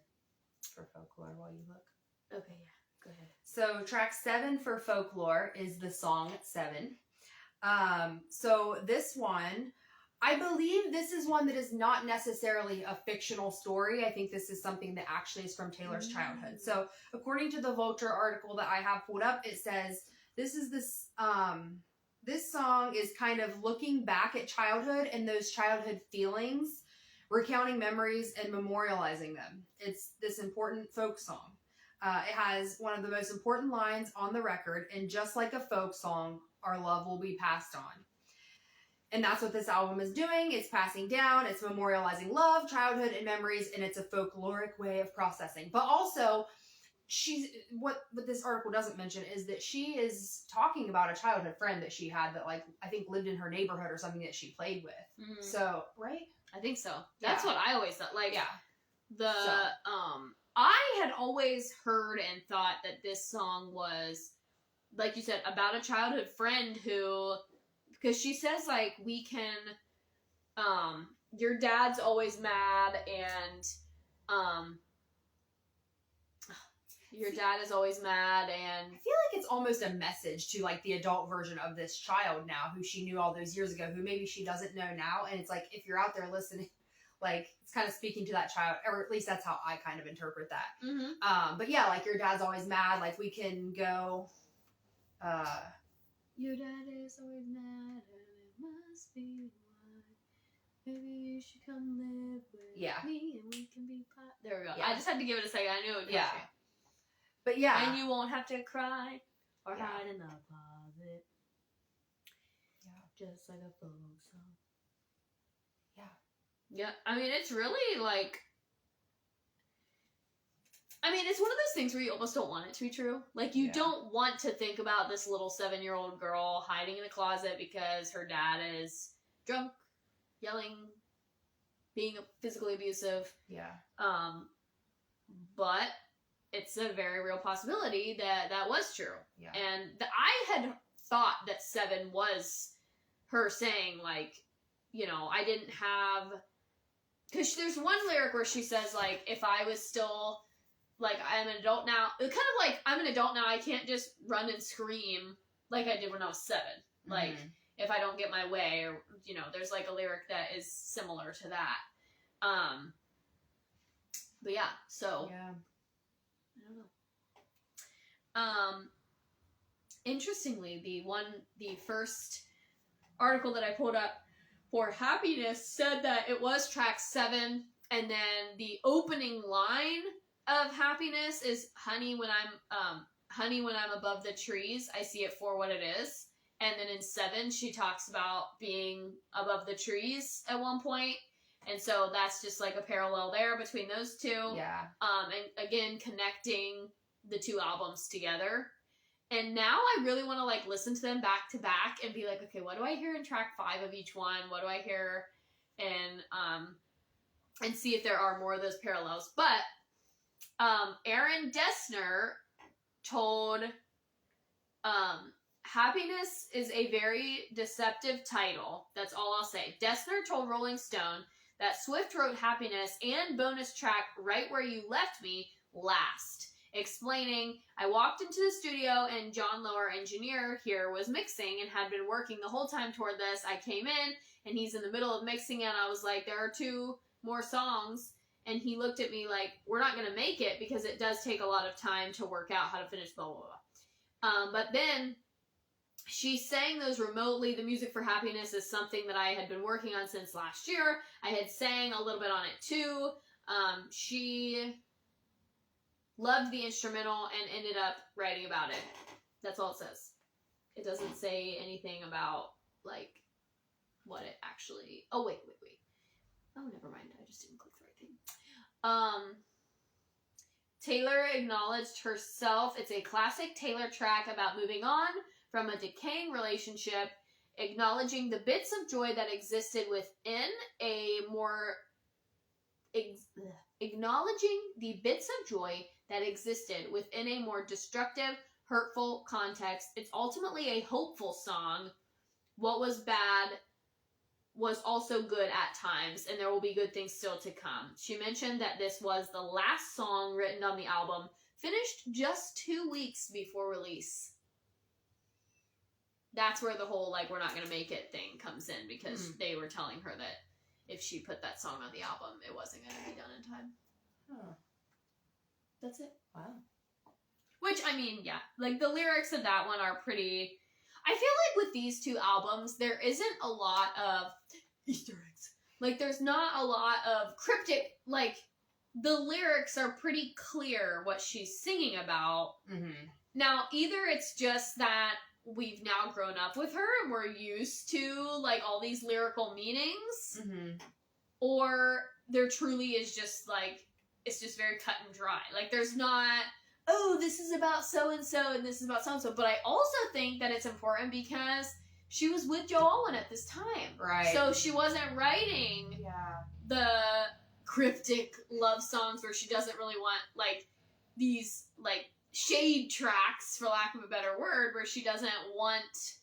for folklore while you look. Okay, yeah, go ahead. So track 7 for folklore is the song 7. So this one, I believe this is one that is not necessarily a fictional story. I think this is something that actually is from Taylor's childhood. So according to the Vulture article that I have pulled up, it says this song is kind of looking back at childhood and those childhood feelings, recounting memories and memorializing them. It's this important folk song. It has one of the most important lines on the record, and just like a folk song, our love will be passed on. And that's what this album is doing. It's passing down, it's memorializing love, childhood, and memories, and it's a folkloric way of processing. But also, what this article doesn't mention is that she is talking about a childhood friend that she had that, like, I think lived in her neighborhood or something that she played with. Mm-hmm. So, right? I think so. That's what I always thought. Like, yeah. I had always heard and thought that this song was, like you said, about a childhood friend who, because she says, like, we can, your dad's always mad and, your dad is always mad, and I feel like it's almost a message to, like, the adult version of this child now who she knew all those years ago, who maybe she doesn't know now. And it's like, if you're out there listening, like, it's kind of speaking to that child, or at least that's how I kind of interpret that. Mm-hmm. But yeah, like, your dad's always mad. Like, we can go, your dad is always mad, and it must be why. Maybe you should come live with me, and we can be there we go. Yeah. I just had to give it a second. I knew it would. Yeah. But yeah. And you won't have to cry or hide in the closet. Yeah. Just like a folk song. Yeah. Yeah. I mean, it's really like, I mean, it's one of those things where you almost don't want it to be true. Like, you don't want to think about this little 7-year-old girl hiding in a closet because her dad is drunk, yelling, being physically abusive. Yeah. But it's a very real possibility that was true. Yeah. And I had thought that 7 was her saying, like, you know, I didn't have, because there's one lyric where she says, like, if I was still, like, I'm an adult now, kind of like, I'm an adult now, I can't just run and scream like I did when I was 7. Like, if I don't get my way, or, you know, there's, like, a lyric that is similar to that. But yeah, so. Yeah. I don't know. Interestingly, the first article that I pulled up for Happiness said that it was track 7, and then the opening line of Happiness is honey when I'm above the trees, I see it for what it is. And then in 7, she talks about being above the trees at one point. And so that's just like a parallel there between those two. Yeah. And again, connecting the 2 albums together. And now I really want to, like, listen to them back to back and be like, okay, what do I hear in track 5 of each one? What do I hear? And see if there are more of those parallels. But Aaron Dessner told Happiness is a very deceptive title. That's all I'll say. Dessner told Rolling Stone that Swift wrote Happiness and bonus track Right Where You Left Me last, explaining, I walked into the studio and John Lowe, our engineer here, was mixing and had been working the whole time toward this. I came in and he's in the middle of mixing and I was like, there are 2 more songs. And he looked at me like, we're not going to make it because it does take a lot of time to work out how to finish blah, blah, blah. But then she sang those remotely. The music for Happiness is something that I had been working on since last year. I had sang a little bit on it too. She loved the instrumental and ended up writing about it. That's all it says. It doesn't say anything about, like, what it actually... Oh, wait. Oh, never mind. I just didn't click the right thing. Taylor acknowledged herself. It's a classic Taylor track about moving on from a decaying relationship, acknowledging the bits of joy that existed within a more... acknowledging the bits of joy that existed within a more destructive, hurtful context. It's ultimately a hopeful song. What was bad was also good at times, and there will be good things still to come. She mentioned that this was the last song written on the album, finished just 2 weeks before release. That's where the whole, like, we're not going to make it thing comes in, because they were telling her that if she put that song on the album, it wasn't going to be done in time. Huh. That's it. Wow. Which, I mean, yeah. Like, the lyrics of that one are pretty... I feel like with these 2 albums, there isn't a lot of Easter eggs. Like, there's not a lot of cryptic... Like, the lyrics are pretty clear what she's singing about. Mm-hmm. Now, either it's just that we've now grown up with her and we're used to, like, all these lyrical meanings, or there truly is just, like, it's just very cut and dry. Like, there's not, oh, this is about so-and-so and this is about so-and-so. But I also think that it's important because she was with Joe Alwyn at this time. Right. So she wasn't writing the cryptic love songs where she doesn't really want, like, these, like, shade tracks, for lack of a better word, where she doesn't want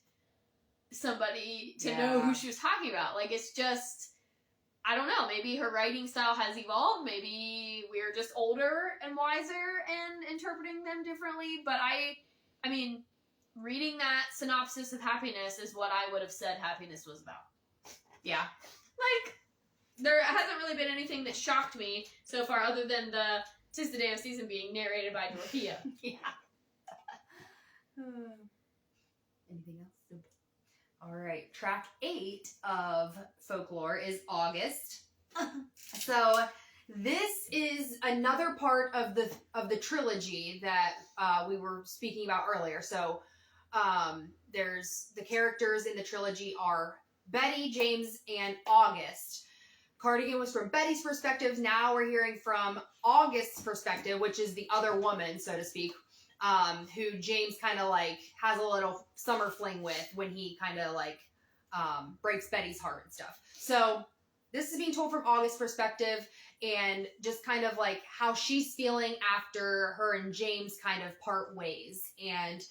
somebody to know who she was talking about. Like, it's just... I don't know, maybe her writing style has evolved, maybe we're just older and wiser and interpreting them differently, but I mean, reading that synopsis of Happiness is what I would have said Happiness was about. Yeah. Like, there hasn't really been anything that shocked me so far other than the "'Tis the Day of Season" being narrated by Dorothea. Yeah. Anything else? Nope. All right, track 8 of Folklore is August. So this is another part of the trilogy that we were speaking about earlier. So there's the characters in the trilogy are Betty, James, and August. Cardigan was from Betty's perspective. Now we're hearing from August's perspective, which is the other woman, so to speak. Who James kind of like has a little summer fling with when he kind of like breaks Betty's heart and stuff. So this is being told from August's perspective and just kind of like how she's feeling after her and James kind of part ways. And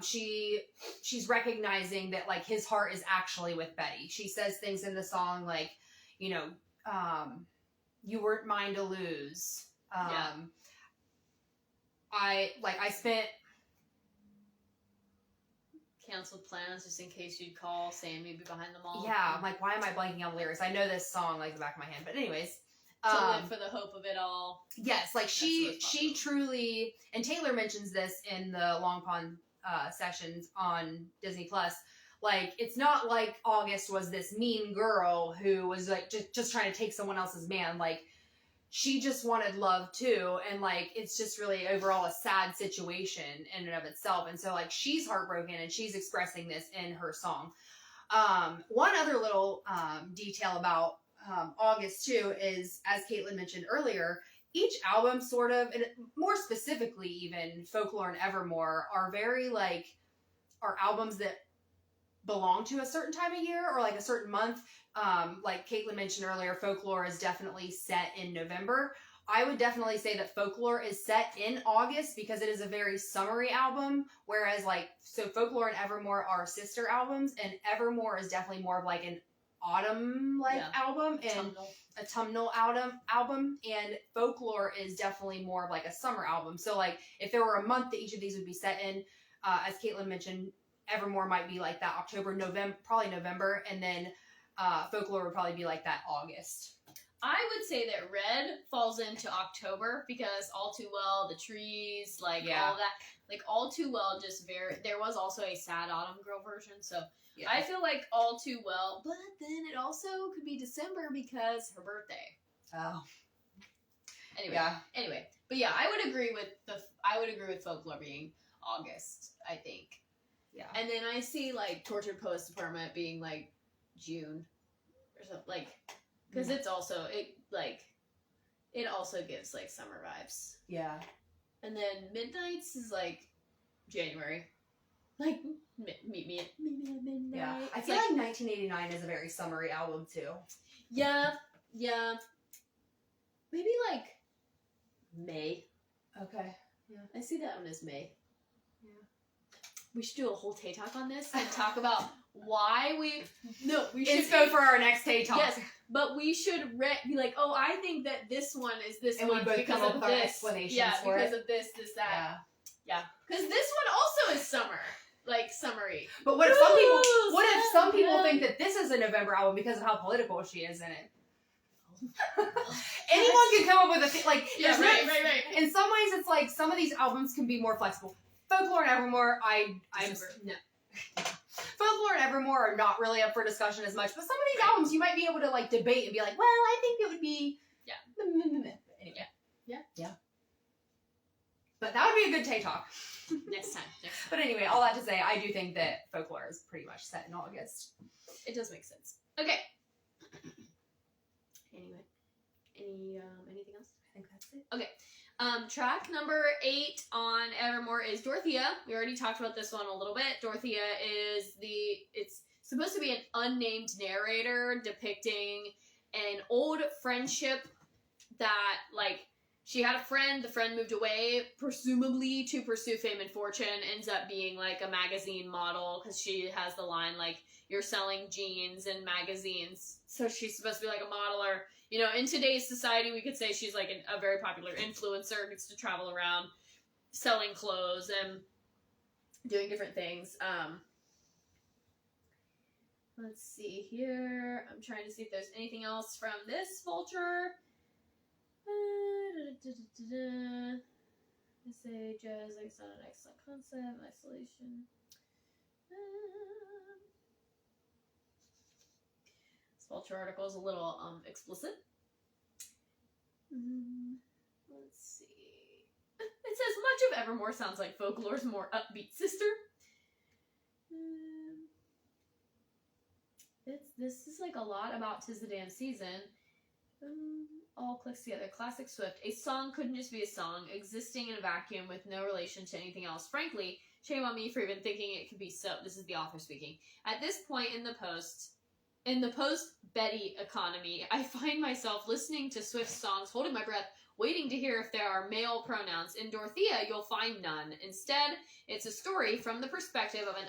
she's recognizing that like his heart is actually with Betty. She says things in the song like, you know, you weren't mine to lose. I spent canceled plans just in case you'd call saying maybe behind them all. Yeah, I'm like, why am I blanking on lyrics? I know this song like the back of my hand, but anyways. To live for the hope of it all. Yes, like she truly, and Taylor mentions this in the Long Pond sessions on Disney Plus. Like, it's not like August was this mean girl who was like just trying to take someone else's man. Like, she just wanted love too, and like it's just really overall a sad situation in and of itself. And so like she's heartbroken and she's expressing this in her song. One other little detail about August too is, as Caitlin mentioned earlier, each album sort of, and more specifically even Folklore and Evermore, are very like are albums that belong to a certain time of year or like a certain month. Like Caitlin mentioned earlier, Folklore is definitely set in November. I would definitely say that Folklore is set in August because it is a very summery album, whereas so Folklore and Evermore are sister albums, and Evermore is definitely more of like an autumn album and autumnal album, and Folklore is definitely more of like a summer album. So like if there were a month that each of these would be set in, as Caitlin mentioned, Evermore might be like that probably November, and then Folklore would probably be like that August. I would say that Red falls into October because All Too Well, the trees, all that, All Too Well there was also a Sad Autumn Girl version, so yeah. I feel like All Too Well, but then it also could be December because her birthday. Oh. Anyway, but yeah, I would agree with Folklore being August, I think. Yeah. And then I see Tortured Post Department being June or something, because it's also it also gives summer vibes. Yeah. And then Midnights is January. Meet me at midnight. Yeah. I feel like 1989 is a very summery album too. Yeah. Maybe May. Okay. Yeah. I see that one as May. Yeah. We should do a whole Tay Talk on this and talk about why we should inspo for our next Tay Talk. Yes, but we should be oh, I think that this one is this and one we both because come up of with our this. explanations Yeah, for because it. of this, that. Yeah. Because this one also is summer. Summery. But what if some people think that this is a November album because of how political she is in it? Anyone can come up with a right. In some ways, it's some of these albums can be more flexible. Folklore and Evermore, no. Folklore and Evermore are not really up for discussion as much, but some of these albums you might be able to debate and be well, I think it would be anyway. Yeah. But that would be a good Tay Talk. Next time. But anyway, all that to say, I do think that Folklore is pretty much set in August. It does make sense. Okay. Anyway, anything else? I think that's it. Okay. Track number 8 on Evermore is Dorothea. We already talked about this one a little bit. Dorothea it's supposed to be an unnamed narrator depicting an old friendship that she had a friend, the friend moved away, presumably to pursue fame and fortune, ends up being a magazine model because she has the line you're selling jeans and magazines. So she's supposed to be a modeler. In today's society, we could say she's a very popular influencer, gets to travel around selling clothes and doing different things. Let's see here. I'm trying to see if there's anything else from this vulture. I say jazz, it's not an excellent concept. Isolation. This vulture article is a little explicit. Let's see. It says much of Evermore sounds like Folklore's more upbeat sister. This is a lot about 'Tis the Damn Season. All clicks together. Classic Swift. A song couldn't just be a song, existing in a vacuum with no relation to anything else. Frankly, shame on me for even thinking it could be so. This is the author speaking. At this point in the post-Betty economy, I find myself listening to Swift songs, holding my breath, waiting to hear if there are male pronouns. In Dorothea, you'll find none. Instead, it's a story from the perspective of an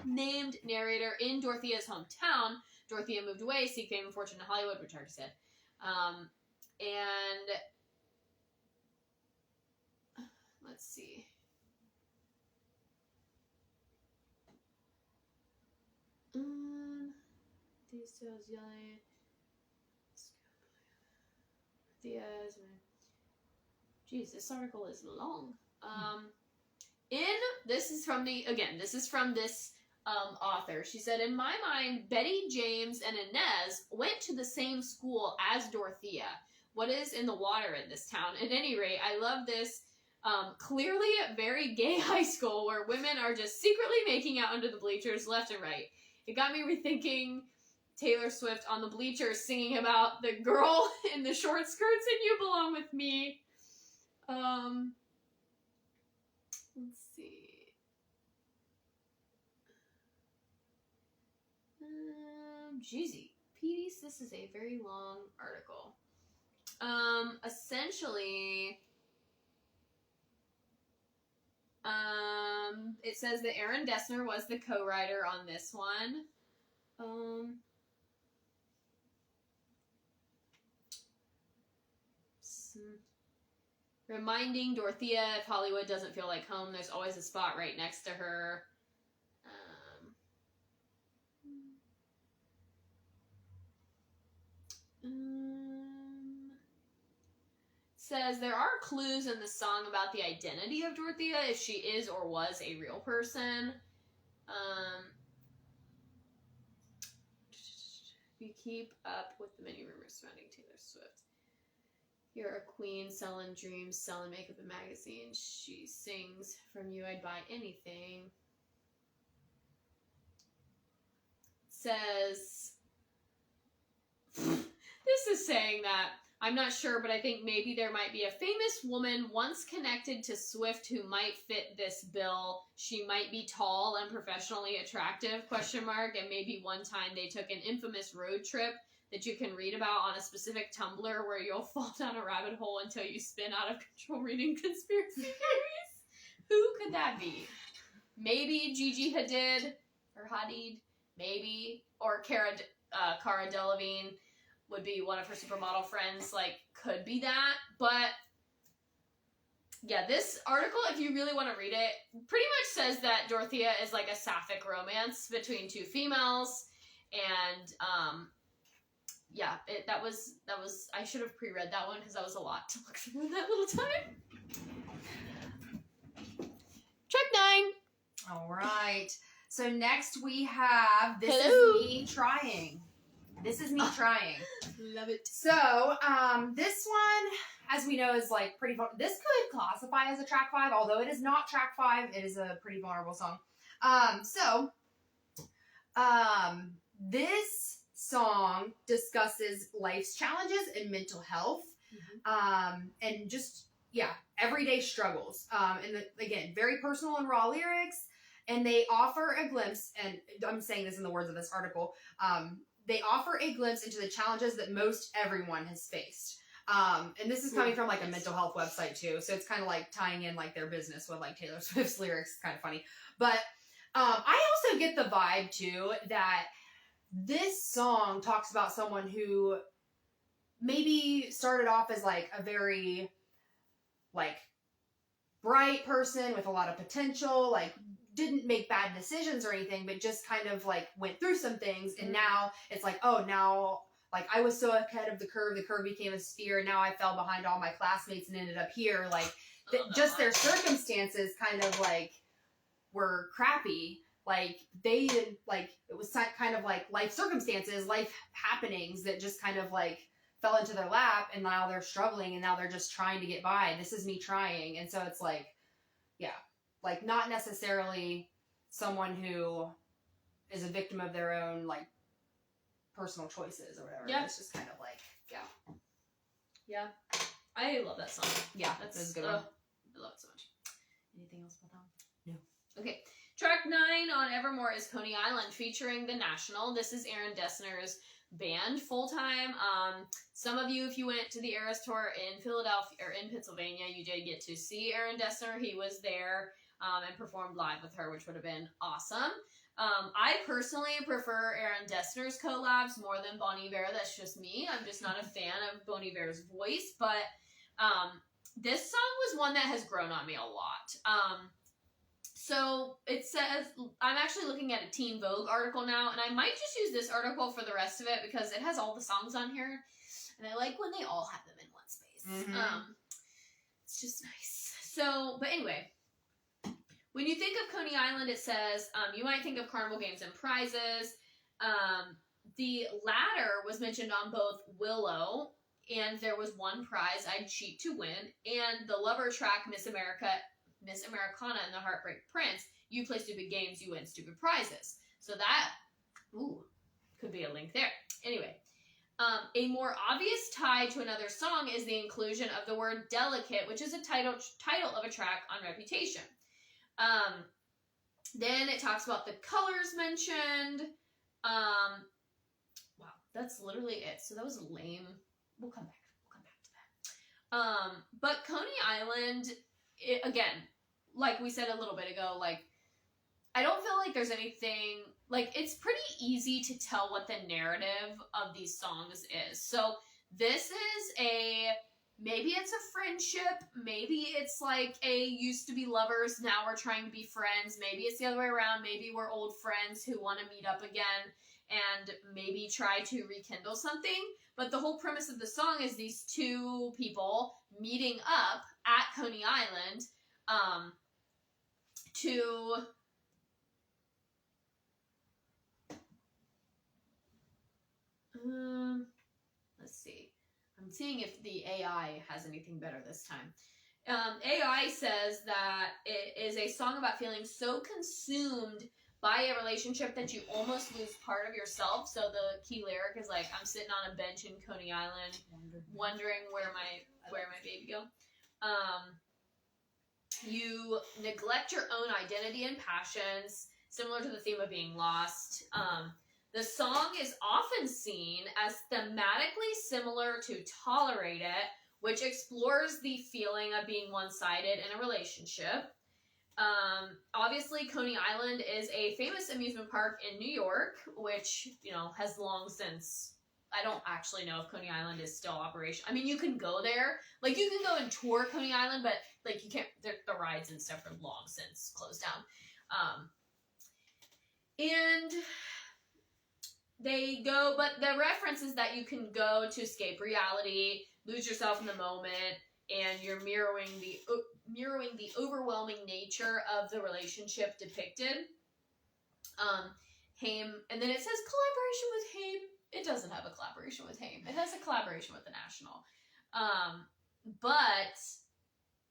unnamed narrator in Dorothea's hometown. Dorothea moved away, seek fame and fortune in Hollywood, which I already said. And let's see. These tales yelling. Dorothea's. Jeez, this article is long. This is from this author. She said, in my mind, Betty, James, and Inez went to the same school as Dorothea. What is in the water in this town? At any rate, I love this clearly very gay high school where women are just secretly making out under the bleachers left and right. It got me rethinking Taylor Swift on the bleachers singing about the girl in the short skirts and You Belong With Me. Let's see. Jeezy. Petey's, this is a very long article. Essentially, it says that Aaron Dessner was the co-writer on this one. Reminding Dorothea if Hollywood doesn't feel like home, there's always a spot right next to her. Says there are clues in the song about the identity of Dorothea, if she is or was a real person. You keep up with the many rumors surrounding Taylor Swift. You're a queen, selling dreams, selling makeup and magazines. She sings, from you I'd buy anything. Says, this is saying that, I'm not sure, but I think maybe there might be a famous woman once connected to Swift who might fit this bill. She might be tall and professionally attractive, ? And maybe one time they took an infamous road trip that you can read about on a specific Tumblr where you'll fall down a rabbit hole until you spin out of control reading conspiracy theories. Who could that be? Maybe Gigi Hadid or Hadid, maybe, or Cara Delevingne would be one of her supermodel friends, like, could be that, but yeah, this article, if you really want to read it, pretty much says that Dorothea is like a sapphic romance between two females, and yeah, that was I should have pre-read that one because that was a lot to look through in that little time. Check 9. All right. So next we have This Hello. Is Me Trying. This is me trying. Love it. So, this one, as we know, is like pretty. This could classify as a track 5, although it is not track 5. It is a pretty vulnerable song. This song discusses life's challenges and mental health, and just everyday struggles. Again, very personal and raw lyrics, and they offer a glimpse. And I'm saying this in the words of this article. They offer a glimpse into the challenges that most everyone has faced. And this is coming from like a mental health website too. So it's kind of like tying in like their business with like Taylor Swift's lyrics. It's kind of funny. But I also get the vibe too that this song talks about someone who maybe started off as like a very like bright person with a lot of potential, like didn't make bad decisions or anything, but just kind of like went through some things. And now it's like, oh, now like I was so ahead of the curve became a sphere, and now I fell behind all my classmates and ended up here. Like just their circumstances kind of like were crappy. Like they did, like it was kind of like life circumstances, life happenings that just kind of like fell into their lap, and now they're struggling, and now they're just trying to get by. This is me trying. And so it's like, like not necessarily someone who is a victim of their own like personal choices or whatever. It's just kind of like, yeah. I love that song. Yeah, that's a good one. I love it so much. Anything else about that one? No. Okay. Track 9 on Evermore is Coney Island featuring The National. This is Aaron Dessner's band full-time. Some of you, if you went to the Eras tour in Philadelphia or in Pennsylvania, you did get to see Aaron Dessner. He was there and performed live with her, which would have been awesome. I personally prefer Aaron Dessner's collabs more than Bon Iver. That's just me. I'm just not a fan of Bon Iver's voice, but this song was one that has grown on me a lot. So it says, I'm actually looking at a Teen Vogue article now, and I might just use this article for the rest of it because it has all the songs on here, and I like when they all have them in one space. It's just nice. So, but anyway, when you think of Coney Island, it says, you might think of carnival games and prizes. The latter was mentioned on both Willow, and there was one prize I'd cheat to win, and the lover track Miss Americana and the Heartbreak Prince. You play stupid games, you win stupid prizes. So that, could be a link there. Anyway, a more obvious tie to another song is the inclusion of the word delicate, which is a title of a track on Reputation. Then it talks about the colors mentioned. Wow, that's literally it. So that was lame. We'll come back to But Coney Island, again, like we said a little bit ago, like, I don't feel like there's anything, like, it's pretty easy to tell what the narrative of these songs is. So this is maybe it's a friendship, maybe it's like used to be lovers, now we're trying to be friends, maybe it's the other way around, maybe we're old friends who want to meet up again and maybe try to rekindle something. But the whole premise of the song is these two people meeting up at Coney Island to... let's see. I'm seeing if the AI has anything better this time. AI says that it is a song about feeling so consumed by a relationship that you almost lose part of yourself. So the key lyric is like, I'm sitting on a bench in Coney Island, wondering where my baby go. You neglect your own identity and passions, similar to the theme of being lost. The song is often seen as thematically similar to Tolerate It, which explores the feeling of being one-sided in a relationship. Obviously, Coney Island is a famous amusement park in New York, which, has long since... I don't actually know if Coney Island is still operational. I mean, you can go there. Like, you can go and tour Coney Island, but, like, you can't... The rides and stuff are long since closed down. And... they go, but the reference is that you can go to escape reality, lose yourself in the moment, and you're mirroring the overwhelming nature of the relationship depicted. Haim, and then it says collaboration with Haim. It doesn't have a collaboration with Haim. It has a collaboration with the National. But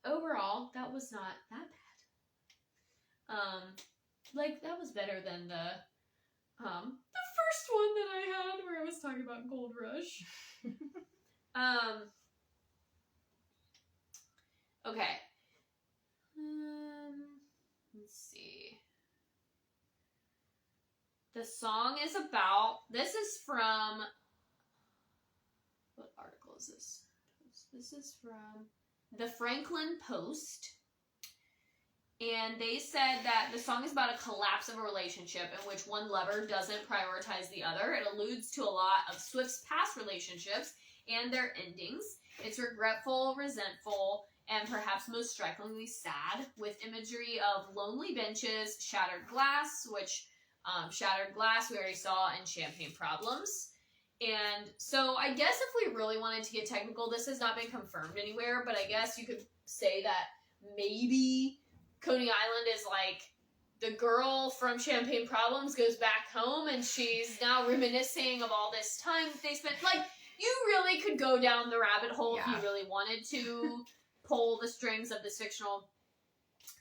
overall, that was not that bad. That was better than the first one that I had where I was talking about Gold Rush. Okay. Let's see. The song is about, this is from, what article is this? This is from the Franklin Post. And they said that the song is about a collapse of a relationship in which one lover doesn't prioritize the other. It alludes to a lot of Swift's past relationships and their endings. It's regretful, resentful, and perhaps most strikingly sad, with imagery of lonely benches, shattered glass, which shattered glass we already saw in Champagne Problems. And so I guess if we really wanted to get technical, this has not been confirmed anywhere, but I guess you could say that maybe Coney Island is like the girl from Champagne Problems goes back home and she's now reminiscing of all this time they spent. Like, you really could go down the rabbit hole if you really wanted to pull the strings of this fictional.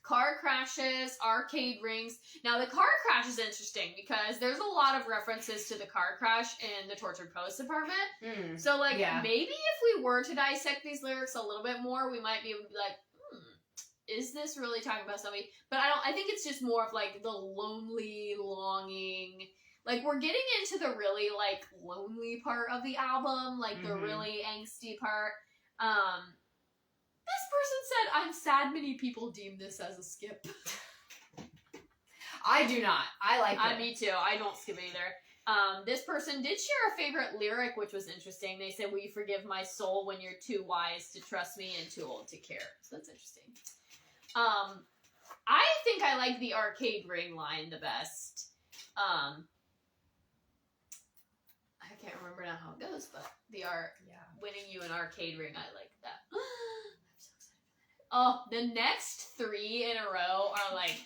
Car crashes, arcade rings. Now, the car crash is interesting because there's a lot of references to the car crash in the Tortured Poets Department. So, maybe if we were to dissect these lyrics a little bit more, we might be able to be like, is this really talking about somebody? But I think it's just more of, like, the lonely, longing. Like, we're getting into the really, like, lonely part of the album, like, the really angsty part. This person said, I'm sad many people deem this as a skip. I do not. I like it. Me too. I don't skip either. This person did share a favorite lyric, which was interesting. They said, will you forgive my soul when you're too wise to trust me and too old to care? So that's interesting. I think I like the arcade ring line the best. I can't remember now how it goes, but winning you an arcade ring, I like that. I'm so excited for that. Oh, the next 3 in a row are like,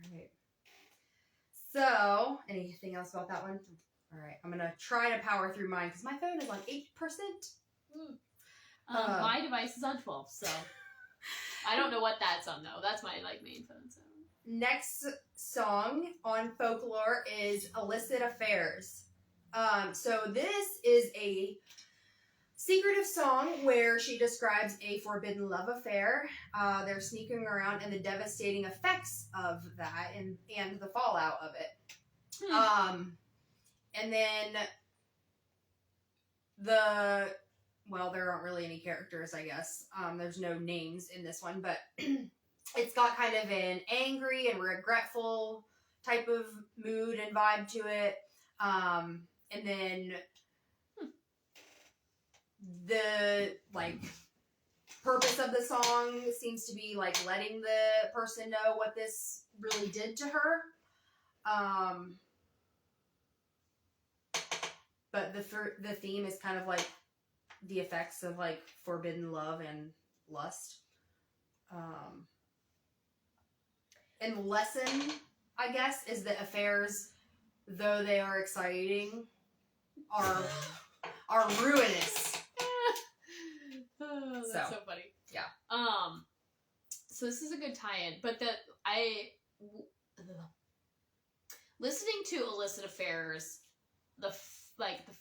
Alright. So, anything else about that one? Alright, I'm gonna try to power through mine because my phone is on 8%. My device is on 12, so I don't know what that's on though. That's my main phone. So next song on Folklore is Illicit Affairs. So this is a secretive song where she describes a forbidden love affair. They're sneaking around and the devastating effects of that and the fallout of it. And then well, there aren't really any characters, I guess. There's no names in this one, but it's got kind of an angry and regretful type of mood and vibe to it. And then the purpose of the song seems to be letting the person know what this really did to her. But the theme is kind of the effects of forbidden love and lust. And the lesson, I guess, is that affairs, though they are exciting, are ruinous. Oh, that's so funny. Yeah. So this is a good tie-in, but listening to illicit affairs, the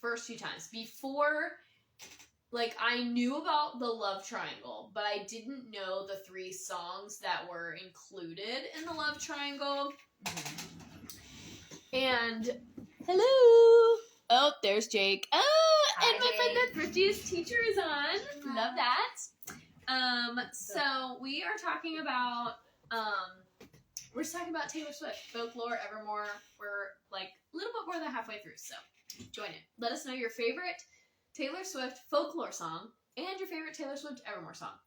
first few times before, I knew about the love triangle, but I didn't know the 3 songs that were included in the love triangle. And hello. Oh, there's Jake. Oh, Hi, and my friend Jake. the thriftiest teacher is on. Love that. So we are talking about we're just talking about Taylor Swift, folklore, evermore. We're a little bit more than halfway through, so join in. Let us know your favorite Taylor Swift folklore song and your favorite Taylor Swift evermore song.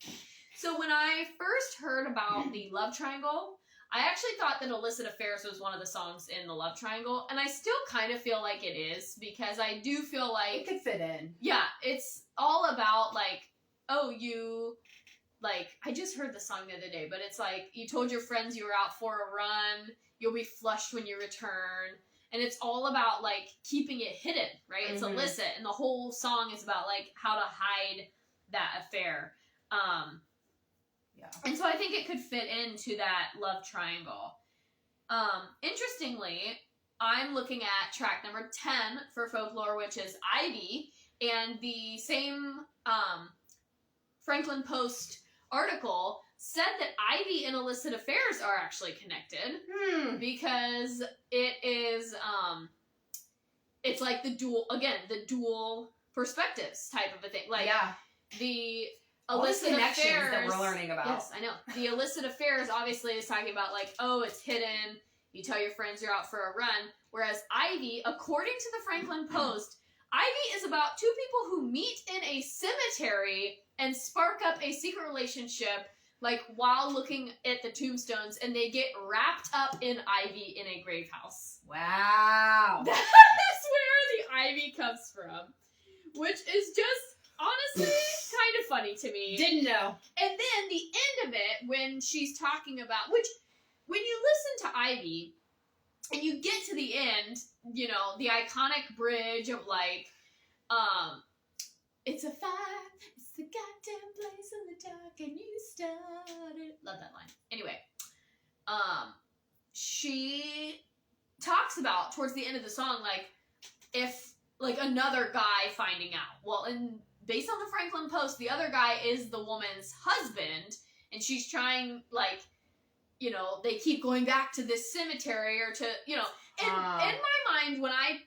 So when I first heard about the love triangle, I actually thought that Illicit Affairs was one of the songs in the love triangle, and I still kind of feel like it is, because I do feel like It could fit in. yeah, it's all about I just heard the song the other day, but it's you told your friends you were out for a run, you'll be flushed when you return, and it's all about keeping it hidden, right? It's illicit, and the whole song is about how to hide that affair. Yeah. And so I think it could fit into that love triangle. Interestingly, I'm looking at track number 10 for folklore, which is Ivy, and the same Franklin Post article said that Ivy and illicit affairs are actually connected because it is it's the dual perspectives type of a thing. The illicit connections affairs that we're learning about. Yes, I know. The illicit affairs obviously is talking about it's hidden. You tell your friends you're out for a run. Whereas Ivy, according to the Franklin Post, Ivy is about 2 people who meet in a cemetery and spark up a secret relationship, while looking at the tombstones, and they get wrapped up in ivy in a grave house. Wow. That's where the ivy comes from, which is just honestly kind of funny to me. Didn't know. And then the end of it, when she's talking about, which, when you listen to Ivy, and you get to the end, the iconic bridge of it's a fire, it's the goddamn place in the dark, and you started. Love that line. Anyway, she talks about towards the end of the song, if another guy finding out. Well, and based on the Franklin Post, the other guy is the woman's husband, and she's trying they keep going back to this cemetery or to in my mind, when I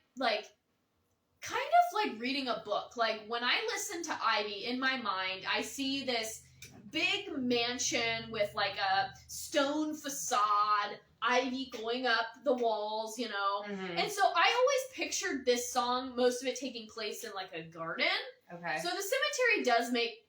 kind of reading a book, when I listen to Ivy, in my mind I see this big mansion with a stone facade, ivy going up the walls, and so I always pictured this song, most of it taking place in a garden. Okay. So the cemetery does make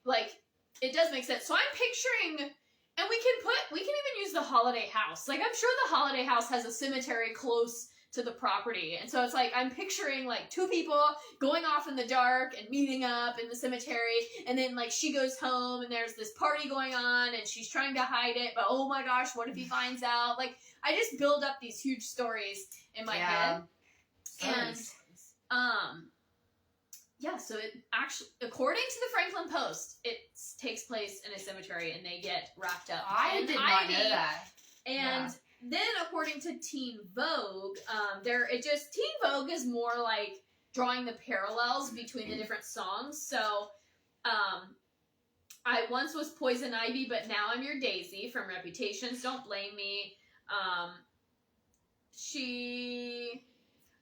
it does make sense. So I'm picturing, and we can even use the Holiday House. I'm sure the Holiday House has a cemetery close to the property. And so it's I'm picturing 2 people going off in the dark and meeting up in the cemetery, and then she goes home and there's this party going on and she's trying to hide it, but oh my gosh, what if he finds out? I just build up these huge stories in my head. And so it actually, according to the Franklin Post, it takes place in a cemetery and they get wrapped up. I did not know that. And then, according to Teen Vogue, Teen Vogue is more drawing the parallels between the different songs. So, I once was Poison Ivy, but now I'm your Daisy from Reputations. Don't blame me. I'm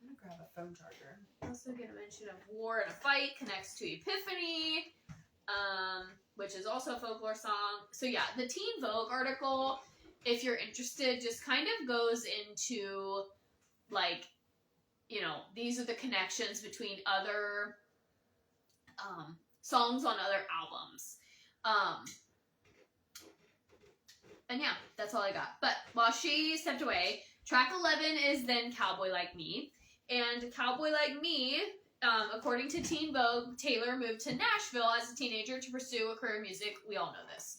gonna grab a phone charger. Also get a mention of war and a fight connects to Epiphany, which is also a folklore song. So yeah, the Teen Vogue article, if you're interested, just kind of goes into like, you know, these are the connections between other songs on other albums. And yeah, that's all I got. But while she stepped away, track 11 is then Cowboy Like Me. And Cowboy Like Me, according to Teen Vogue, Taylor moved to Nashville as a teenager to pursue a career in music. We all know this.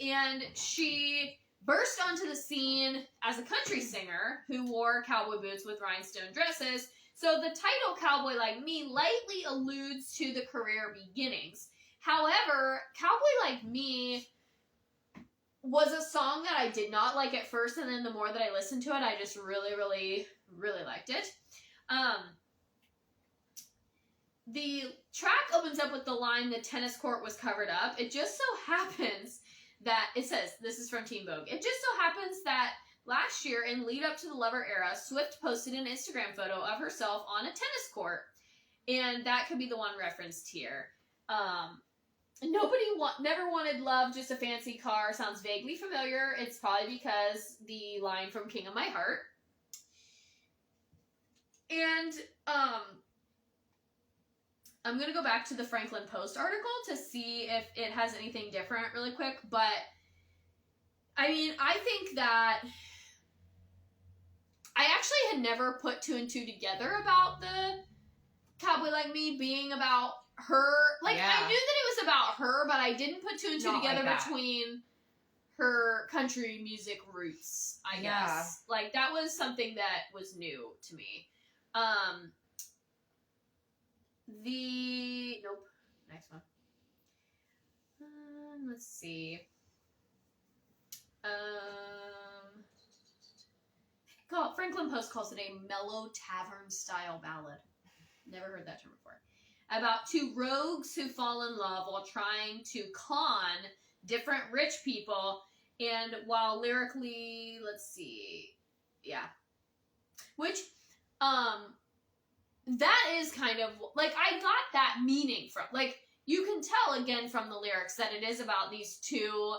And she burst onto the scene as a country singer who wore cowboy boots with rhinestone dresses. So the title Cowboy Like Me lightly alludes to the career beginnings. However, Cowboy Like Me was a song that I did not like at first, and then the more that I listened to it, I just really, really, really liked it. The track opens up with the line, "The tennis court was covered up." It just so happens that, it says, this is from Teen Vogue, it just so happens that last year, in lead up to the Lover era, Swift posted an Instagram photo of herself on a tennis court. And that could be the one referenced here. Never wanted love, just a fancy car sounds vaguely familiar. It's probably because the line from King of My Heart. And I'm going to go back to the Franklin Post article to see if it has anything different really quick. But, I mean, I think that I actually had never put two and two together about the Cowboy Like Me being about her. Like, yeah. I knew that it was about her, but I didn't put two and two together between her country music roots, I guess. Like, that was something that was new to me. Nope. Next one. Let's see. Franklin Post calls it a mellow tavern style ballad. Never heard that term before. About two rogues who fall in love while trying to con different rich people, and while lyrically, let's see, yeah. Which, that is kind of, like, I got that meaning from, like, you can tell, again, from the lyrics that it is about these two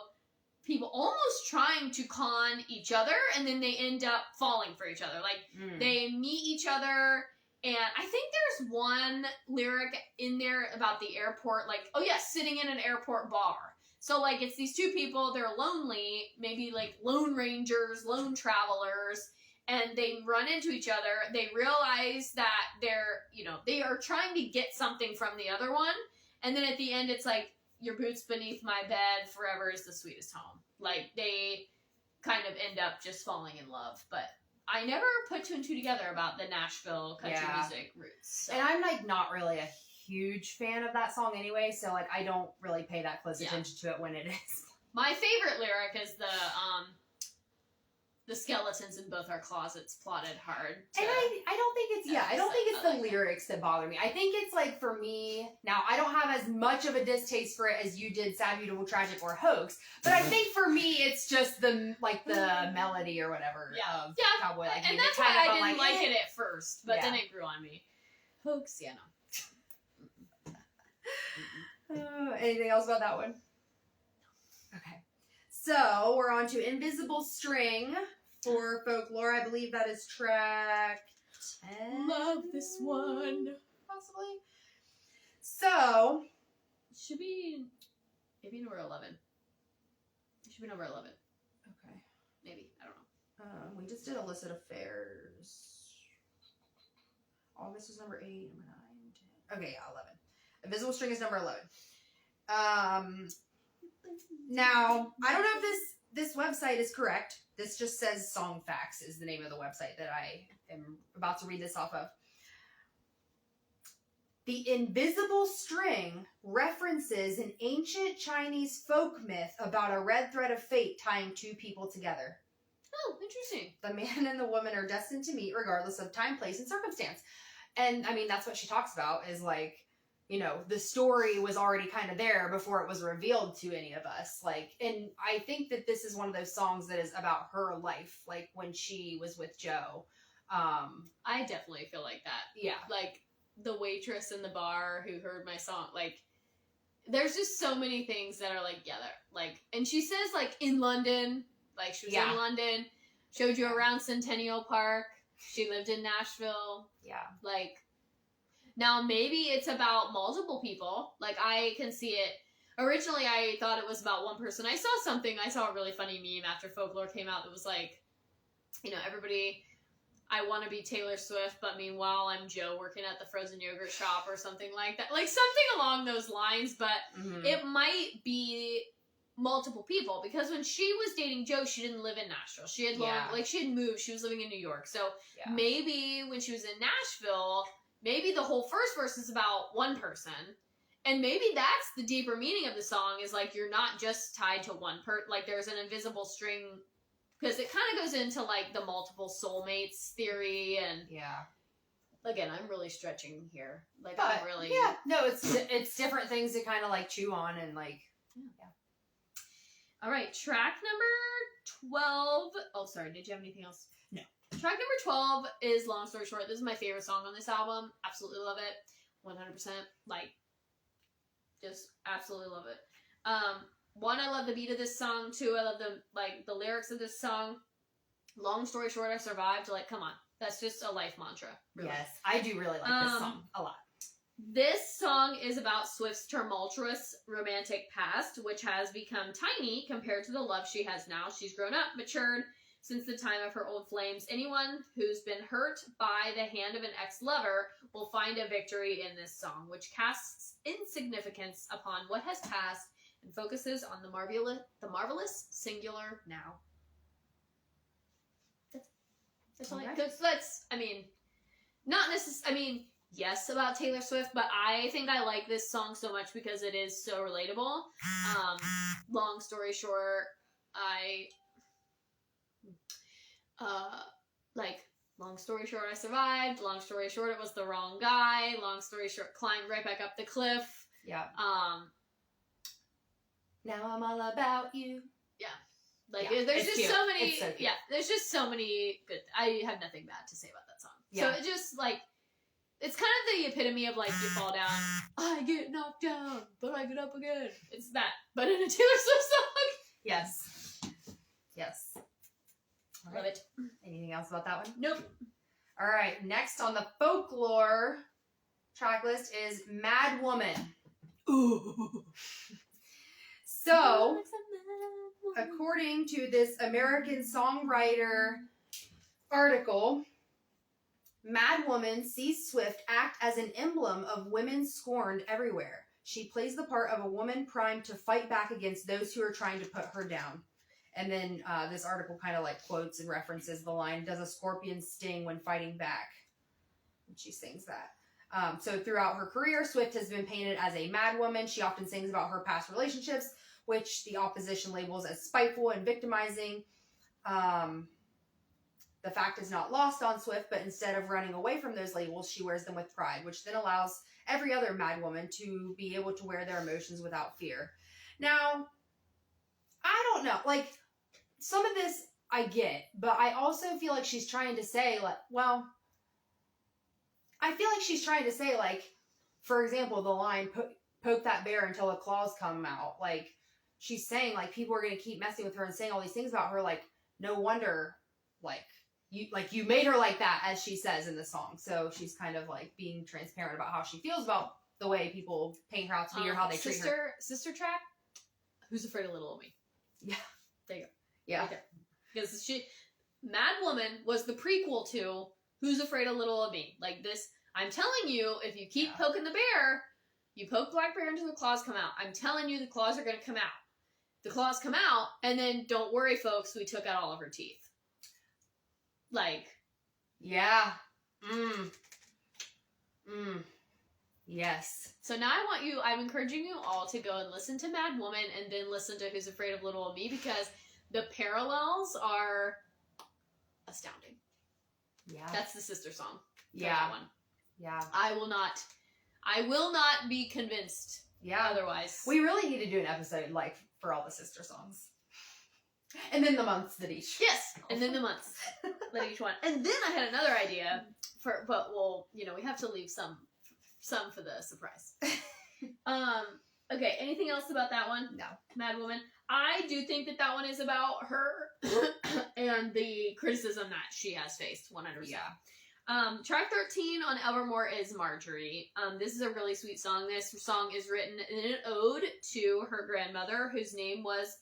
people almost trying to con each other, and then they end up falling for each other. Like, they meet each other, and I think there's one lyric in there about the airport, like, oh yeah, sitting in an airport bar. So, like, it's these two people, they're lonely, maybe, like, lone rangers, lone travelers, and they run into each other. They realize that they are trying to get something from the other one, and then at the end, it's like, your boots beneath my bed, forever is the sweetest home. Like, they kind of end up just falling in love. But I never put two and two together about the Nashville country music roots. So. And I'm, like, not really a huge fan of that song anyway, so, like, I don't really pay that close attention to it when it is. My favorite lyric is the skeletons in both our closets plotted hard. And I don't think it's, I don't think it's the lyrics that bother me. I think it's, like, for me, now, I don't have as much of a distaste for it as you did Sad, Beautiful, Tragic, or Hoax, but I think for me, it's just the melody or whatever of Cowboy Like Me. And that's why I didn't like it at first, but then it grew on me. Hoax, no. Anything else about that one? Okay. So, we're on to Invisible String for Folklore. I believe that is track 10. Love this one. Possibly. So, it should be maybe number 11. It should be number 11. Okay. Maybe. I don't know. We just did illicit affairs. August was number 8, number 9, 10. Okay, 11. Invisible String is number 11. Now, I don't know if this website is correct. This just says Song Facts is the name of the website that I am about to read this off of. The invisible string references an ancient Chinese folk myth about a red thread of fate tying two people together. Oh, interesting. The man and the woman are destined to meet regardless of time, place, and circumstance. And, I mean, that's what she talks about is, like, you know, the story was already kind of there before it was revealed to any of us. Like, and I think that this is one of those songs that is about her life, like when she was with Joe. I definitely feel like that. Yeah. Like, the waitress in the bar who heard my song, like, there's just so many things that are, like, yeah, like, and she says, like, in London, like, she was in London, showed you around Centennial Park, she lived in Nashville. Yeah. Like, now maybe it's about multiple people. Like, I can see it. Originally, I thought it was about one person. I saw a really funny meme after Folklore came out that was like, you know, everybody, I want to be Taylor Swift, but meanwhile, I'm Joe working at the frozen yogurt shop or something like that. Like, something along those lines, but it might be multiple people, because when she was dating Joe, she didn't live in Nashville. She had she had moved. She was living in New York. So maybe when she was in Nashville, maybe the whole first verse is about one person. And maybe that's the deeper meaning of the song, is like, you're not just tied to one like, there's an invisible string, because it kind of goes into like the multiple soulmates theory. And again, I'm really stretching here. Like, but, I'm really, no, it's different things to kind of like chew on and like, All right, track number 12. Oh, sorry, did you have anything else? No. Track number 12 is Long Story Short. This is my favorite song on this album. Absolutely love it. 100%. Like, just absolutely love it. One, I love the beat of this song. Two, I love the lyrics of this song. Long story short, I survived. Like, come on. That's just a life mantra. Really. Yes, I do really like this song a lot. This song is about Swift's tumultuous romantic past, which has become tiny compared to the love she has now. She's grown up, matured since the time of her old flames. Anyone who's been hurt by the hand of an ex-lover will find a victory in this song, which casts insignificance upon what has passed and focuses on the marvelous singular now. That's all. Not necessarily. I mean, yes, about Taylor Swift, but I think I like this song so much because it is so relatable. Long story short, long story short, I survived. Long story short, it was the wrong guy. Long story short, climbed right back up the cliff. Yeah. Now I'm all about you. Yeah. There's just cute. so many. So yeah, there's just so many good. I have nothing bad to say about that song. Yeah. So it just like, it's kind of the epitome of like, you fall down, I get knocked down, but I get up again. It's that, but in a Taylor Swift song. Yes. Yes. All Love it. Anything else about that one? Nope. All right. Next on the folklore track list is Mad Woman. Ooh. So, according to this American songwriter article, Mad Woman sees Swift act as an emblem of women scorned everywhere. She plays the part of a woman primed to fight back against those who are trying to put her down. And then this article kind of like quotes and references the line, "Does a scorpion sting when fighting back?" And she sings that. So throughout her career, Swift has been painted as a mad woman. She often sings about her past relationships, which the opposition labels as spiteful and victimizing. The fact is not lost on Swift, but instead of running away from those labels, she wears them with pride, which then allows every other mad woman to be able to wear their emotions without fear. Now, I don't know. Like, some of this I get, but I also feel like she's trying to say, like, well, I feel like she's trying to say, like, for example, the line, poke that bear until the claws come out. Like, she's saying, like, people are going to keep messing with her and saying all these things about her. Like, no wonder, you made her like that, as she says in the song. So she's kind of, like, being transparent about how she feels about the way people paint her out to be or how they treat her. Sister track, Who's Afraid of Little Old Me? Yeah. There you go. Yeah. Right there. Because Mad Woman was the prequel to Who's Afraid of Little Old Me? Like this, I'm telling you, if you keep poking the bear, you poke Black Bear until the claws come out. I'm telling you, the claws are going to come out. The claws come out, and then don't worry, folks, we took out all of her teeth. Like. Yeah. Yes. So now I'm encouraging you all to go and listen to Mad Woman and then listen to Who's Afraid of Little Old Me, because the parallels are astounding. Yeah. That's the sister song. Yeah. That one. Yeah. I will not be convinced. Yeah. Otherwise. We really need to do an episode, like, for all the sister songs. And then the months that each. Yes, and then the months that each one. And then I had another idea but we'll, we have to leave some for the surprise. Okay, anything else about that one? No. Mad Woman. I do think that one is about her and the criticism that she has faced, 100%. Yeah. Track 13 on Evermore is Marjorie. This is a really sweet song. This song is written in an ode to her grandmother, whose name was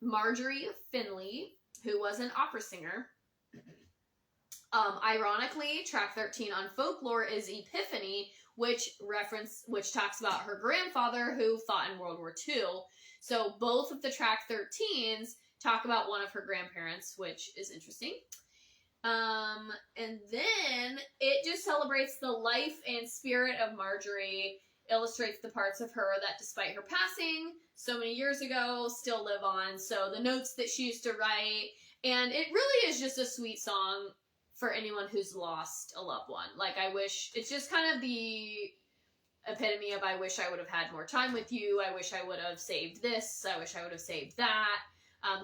Marjorie Finley, who was an opera singer. Ironically, track 13 on Folklore is Epiphany, which talks about her grandfather who fought in World War II. So both of the track 13s talk about one of her grandparents, which is interesting. And then it just celebrates the life and spirit of Marjorie, illustrates the parts of her that, despite her passing so many years ago, still live on. So the notes that she used to write, and it really is just a sweet song for anyone who's lost a loved one. Like, it's just kind of the epitome of, I wish I would have had more time with you. I wish I would have saved this. I wish I would have saved that.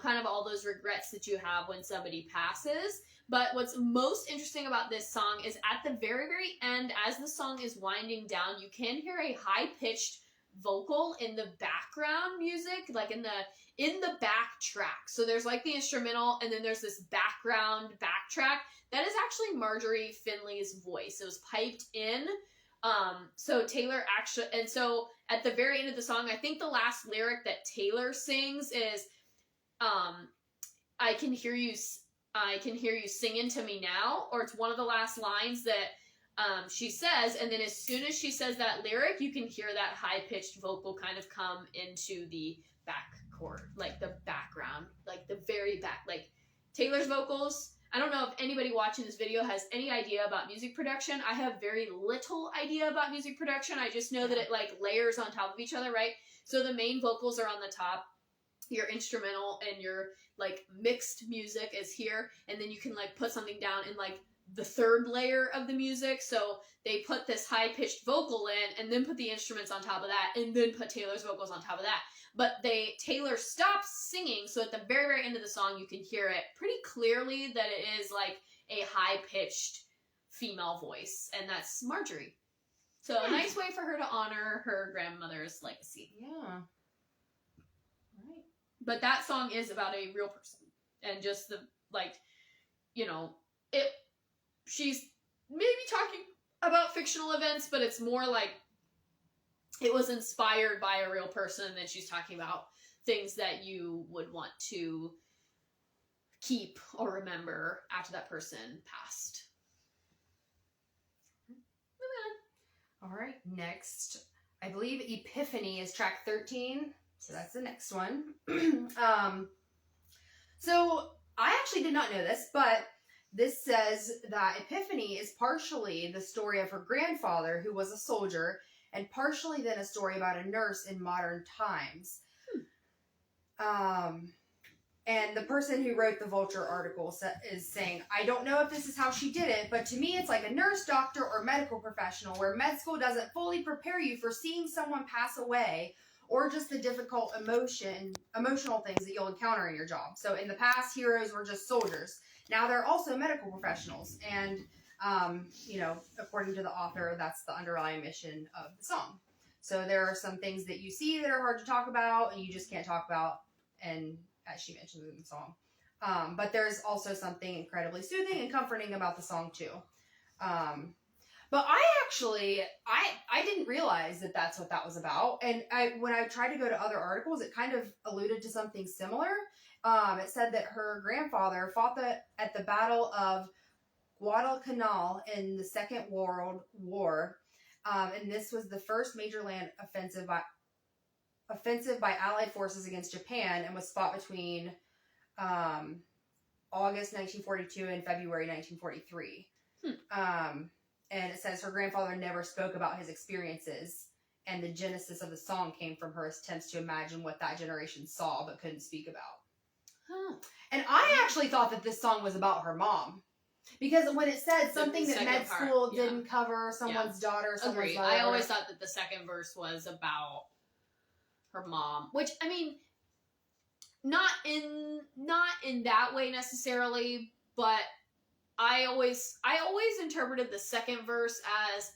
Kind of all those regrets that you have when somebody passes. But what's most interesting about this song is at the very, very end, as the song is winding down, you can hear a high-pitched vocal in the background music, like in the back track. So there's like the instrumental, and then there's this background backtrack. That is actually Marjorie Finley's voice. It was piped in. So Taylor actually, and so at the very end of the song, I think the last lyric that Taylor sings is, I can hear you singing to me now, or it's one of the last lines that she says, and then as soon as she says that lyric, you can hear that high-pitched vocal kind of come into the back chord, like the background, like the very back, like Taylor's vocals. I don't know if anybody watching this video has any idea about music production. I have very little idea about music production. I just know that it like layers on top of each other, right? So the main vocals are on the top, your instrumental and your like mixed music is here, and then you can like put something down in like the third layer of the music. So they put this high-pitched vocal in, and then put the instruments on top of that, and then put Taylor's vocals on top of that. But Taylor stops singing, so at the very, very end of the song, you can hear it pretty clearly that it is like a high-pitched female voice, and that's Marjorie. So a nice way for her to honor her grandmother's legacy. Yeah. Right. But that song is about a real person, and just the, like, she's maybe talking about fictional events, but it's more like it was inspired by a real person, and then she's talking about things that you would want to keep or remember after that person passed. All right, next, I believe Epiphany is track 13, so that's the next one. So I actually did not know this, but this says that Epiphany is partially the story of her grandfather, who was a soldier, and partially then a story about a nurse in modern times. And the person who wrote the Vulture article is saying, I don't know if this is how she did it, but to me it's like a nurse, doctor, or medical professional where med school doesn't fully prepare you for seeing someone pass away, or just the difficult emotional things that you'll encounter in your job. So in the past, heroes were just soldiers. Now they're also medical professionals. And, according to the author, that's the underlying mission of the song. So there are some things that you see that are hard to talk about and you just can't talk about, and as she mentions in the song. But there's also something incredibly soothing and comforting about the song too. But I didn't realize that that's what that was about. And when I tried to go to other articles, it kind of alluded to something similar. It said that her grandfather fought at the Battle of Guadalcanal in the Second World War. And this was the first major land offensive by Allied forces against Japan, and was fought between August 1942 and February 1943. And it says her grandfather never spoke about his experiences, and the genesis of the song came from her attempts to imagine what that generation saw but couldn't speak about. Huh. And I actually thought that this song was about her mom. Because when it said something that med school didn't cover, someone's daughter, someone's mother. I always thought that the second verse was about her mom. Which, I mean, not in that way necessarily, but I always interpreted the second verse as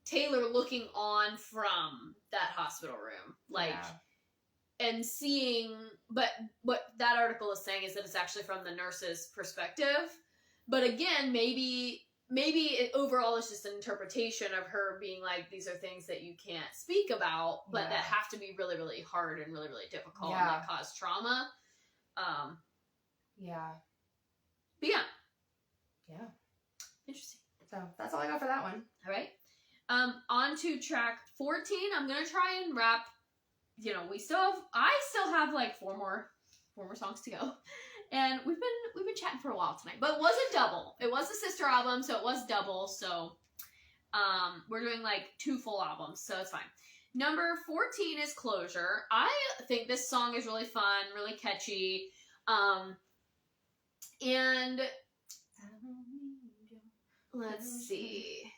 Taylor looking on from that hospital room, like, and seeing. But what that article is saying is that it's actually from the nurse's perspective. But again, maybe it overall is just an interpretation of her being like, these are things that you can't speak about, but that have to be really, really hard and really, really difficult and that cause trauma. But yeah. Interesting. So that's all I got for that one. All right. On to track 14. I'm gonna try and wrap. I still have like four more songs to go, and we've been chatting for a while tonight. But it was a double. It was a sister album, so it was double. So, we're doing like 2 full albums, so it's fine. Number 14 is Closure. I think this song is really fun, really catchy, and let's see.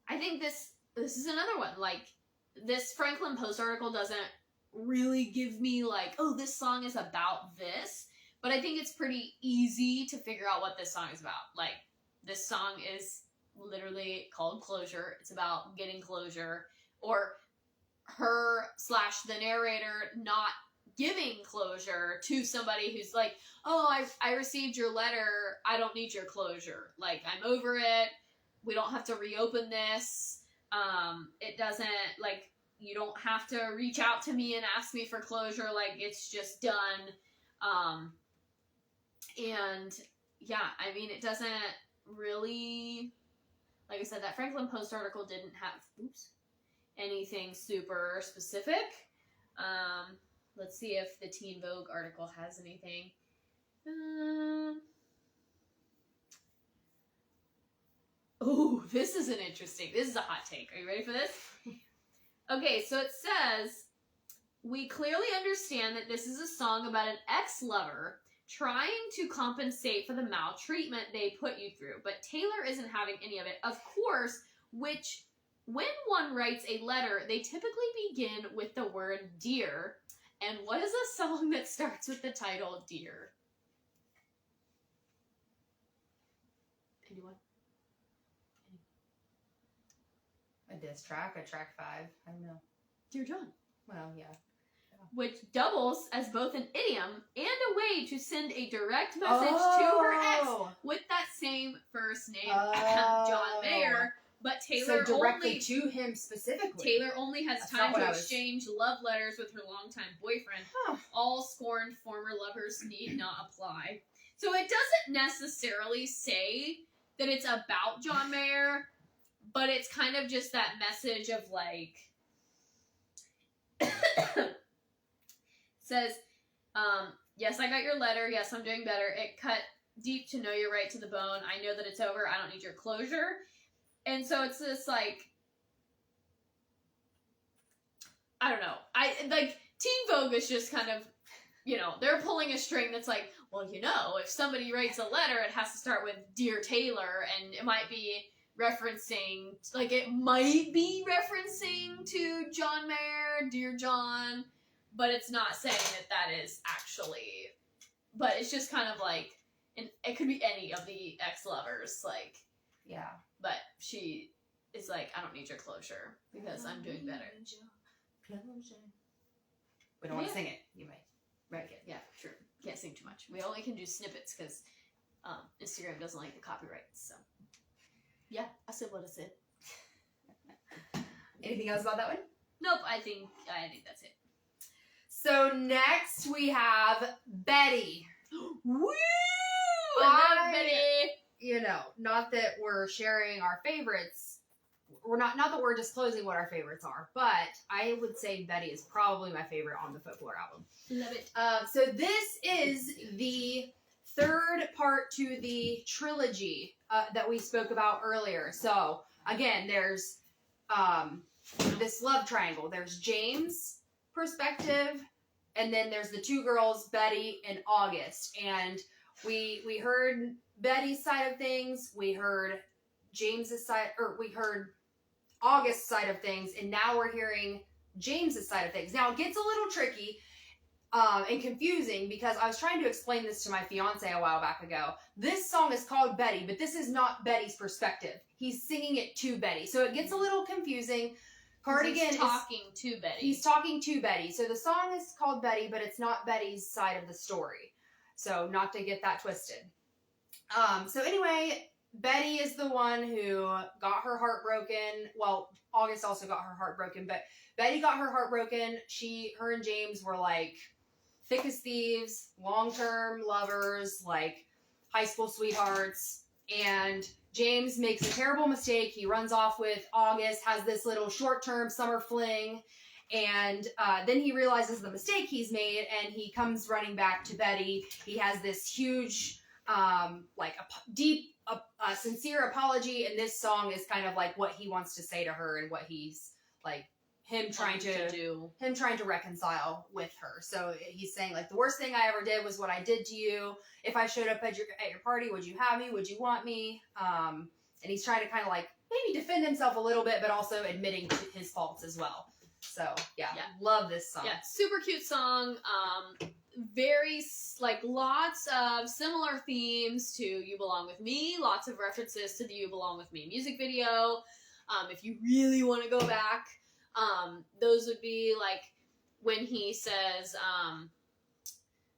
I think this is another one. Like, this Franklin Post article doesn't really give me like, oh, this song is about this, but I think it's pretty easy to figure out what this song is about. Like, this song is literally called Closure. It's about getting closure, or her/the narrator not giving closure to somebody who's like, oh, I received your letter, I don't need your closure, like, I'm over it, we don't have to reopen this, it doesn't, like, you don't have to reach out to me and ask me for closure, like, it's just done. And yeah, I mean, it doesn't really, like I said, that Franklin Post article didn't have anything super specific. Let's see if the Teen Vogue article has anything. Oh, this is this is a hot take. Are you ready for this? Okay, so it says, we clearly understand that this is a song about an ex-lover trying to compensate for the maltreatment they put you through, but Taylor isn't having any of it. Of course, when one writes a letter, they typically begin with the word dear. And what is a song that starts with the title Dear? Anyone? A diss track, a track 5. I don't know. Dear John. Well, yeah. Which doubles as both an idiom and a way to send a direct message to her ex with that same first name, John Mayer. But Taylor so directly to him specifically. Taylor only has time to exchange love letters with her longtime boyfriend. All scorned former lovers need not apply. So it doesn't necessarily say that it's about John Mayer, but it's kind of just that message of like, says, yes, I got your letter. Yes, I'm doing better. It cut deep to know you're right to the bone. I know that it's over. I don't need your closure. And so it's this, like, I don't know. Teen Vogue is just kind of, they're pulling a string that's like, well, if somebody writes a letter, it has to start with Dear Taylor, and it might be referencing to John Mayer, Dear John, but it's not saying that is actually, but it's just kind of like, it could be any of the ex-lovers, like, yeah. But she is like, I don't need your closure because I'm doing better. We don't want to sing it. You might wreck it. Yeah, true. Can't sing too much. We only can do snippets because Instagram doesn't like the copyrights. So, yeah, I said what I said. Anything else about that one? Nope. I think that's it. So next we have Betty. Woo! I love Betty. Not that we're sharing our favorites. We're not that we're disclosing what our favorites are, but I would say Betty is probably my favorite on the Folklore album. Love it. So this is the third part to the trilogy that we spoke about earlier. So again, there's this love triangle. There's James' perspective, and then there's the two girls, Betty and August. And we heard Betty's side of things. We heard James's side, or we heard August's side of things, and now we're hearing James's side of things. Now it gets a little tricky and confusing because I was trying to explain this to my fiance a while back ago. This song is called Betty, but this is not Betty's perspective. He's singing it to Betty, so it gets a little confusing. Cardigan he's talking to Betty. He's talking to Betty. So the song is called Betty, but it's not Betty's side of the story. So not to get that twisted. So anyway, Betty is the one who got her heart broken. Well, August also got her heart broken, but Betty got her heart broken. Her and James were like thick as thieves, long-term lovers, like high school sweethearts. And James makes a terrible mistake. He runs off with August, has this little short-term summer fling, and then he realizes the mistake he's made, and he comes running back to Betty. He has this huge, sincere apology, and this song is kind of like what he wants to say to her and what he's like him trying to reconcile with her. So he's saying like, the worst thing I ever did was what I did to you. If I showed up at your party, would you have me? Would you want me? And he's trying to kind of like maybe defend himself a little bit, but also admitting to his faults as well. So yeah, love this song. Yeah, super cute song. Very like lots of similar themes to "You Belong with Me." Lots of references to the "You Belong with Me" music video. If you really want to go back, those would be like when he says,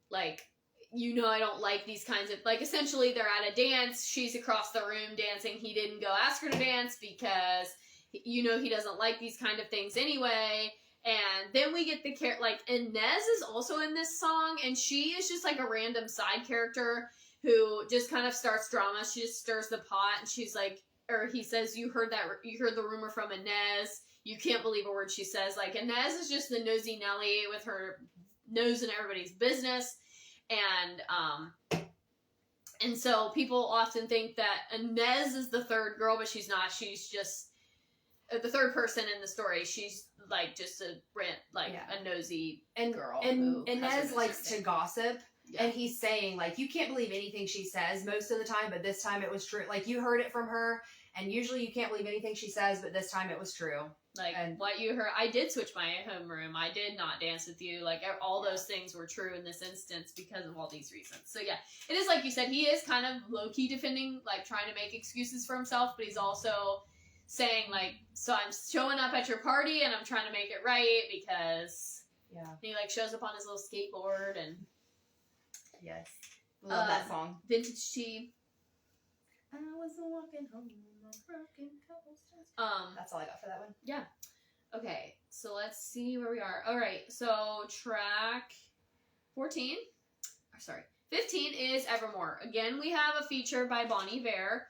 like, you know, I don't like these kinds of, like, essentially they're at a dance. She's across the room dancing. He didn't go ask her to dance because, you know, he doesn't like these kind of things anyway. And then we get the like, Inez is also in this song, and she is just like a random side character who just kind of starts drama. She just stirs the pot, and she's like, or he says, you heard the rumor from Inez. You can't believe a word she says. Like, Inez is just the nosy Nelly with her nose in everybody's business. And so people often think that Inez is the third girl, but she's not. She's just the third person in the story. She's like just a nosy girl. And Inez likes to gossip. Yeah. And he's saying, like, you can't believe anything she says most of the time, but this time it was true. Like, you heard it from her, and usually you can't believe anything she says, but this time it was true. Like, what you heard, I did switch my homeroom. I did not dance with you. Like, all those things were true in this instance because of all these reasons. So, yeah, it is like you said, he is kind of low-key defending, like, trying to make excuses for himself, but he's also saying, like, so I'm showing up at your party, and I'm trying to make it right because he, like, shows up on his little skateboard, and... Yes. Love that song. Vintage tea. I was walking home on broken coasters. That's all I got for that one. Yeah. Okay, so let's see where we are. All right, so track 15 is Evermore. Again, we have a feature by Bon Iver.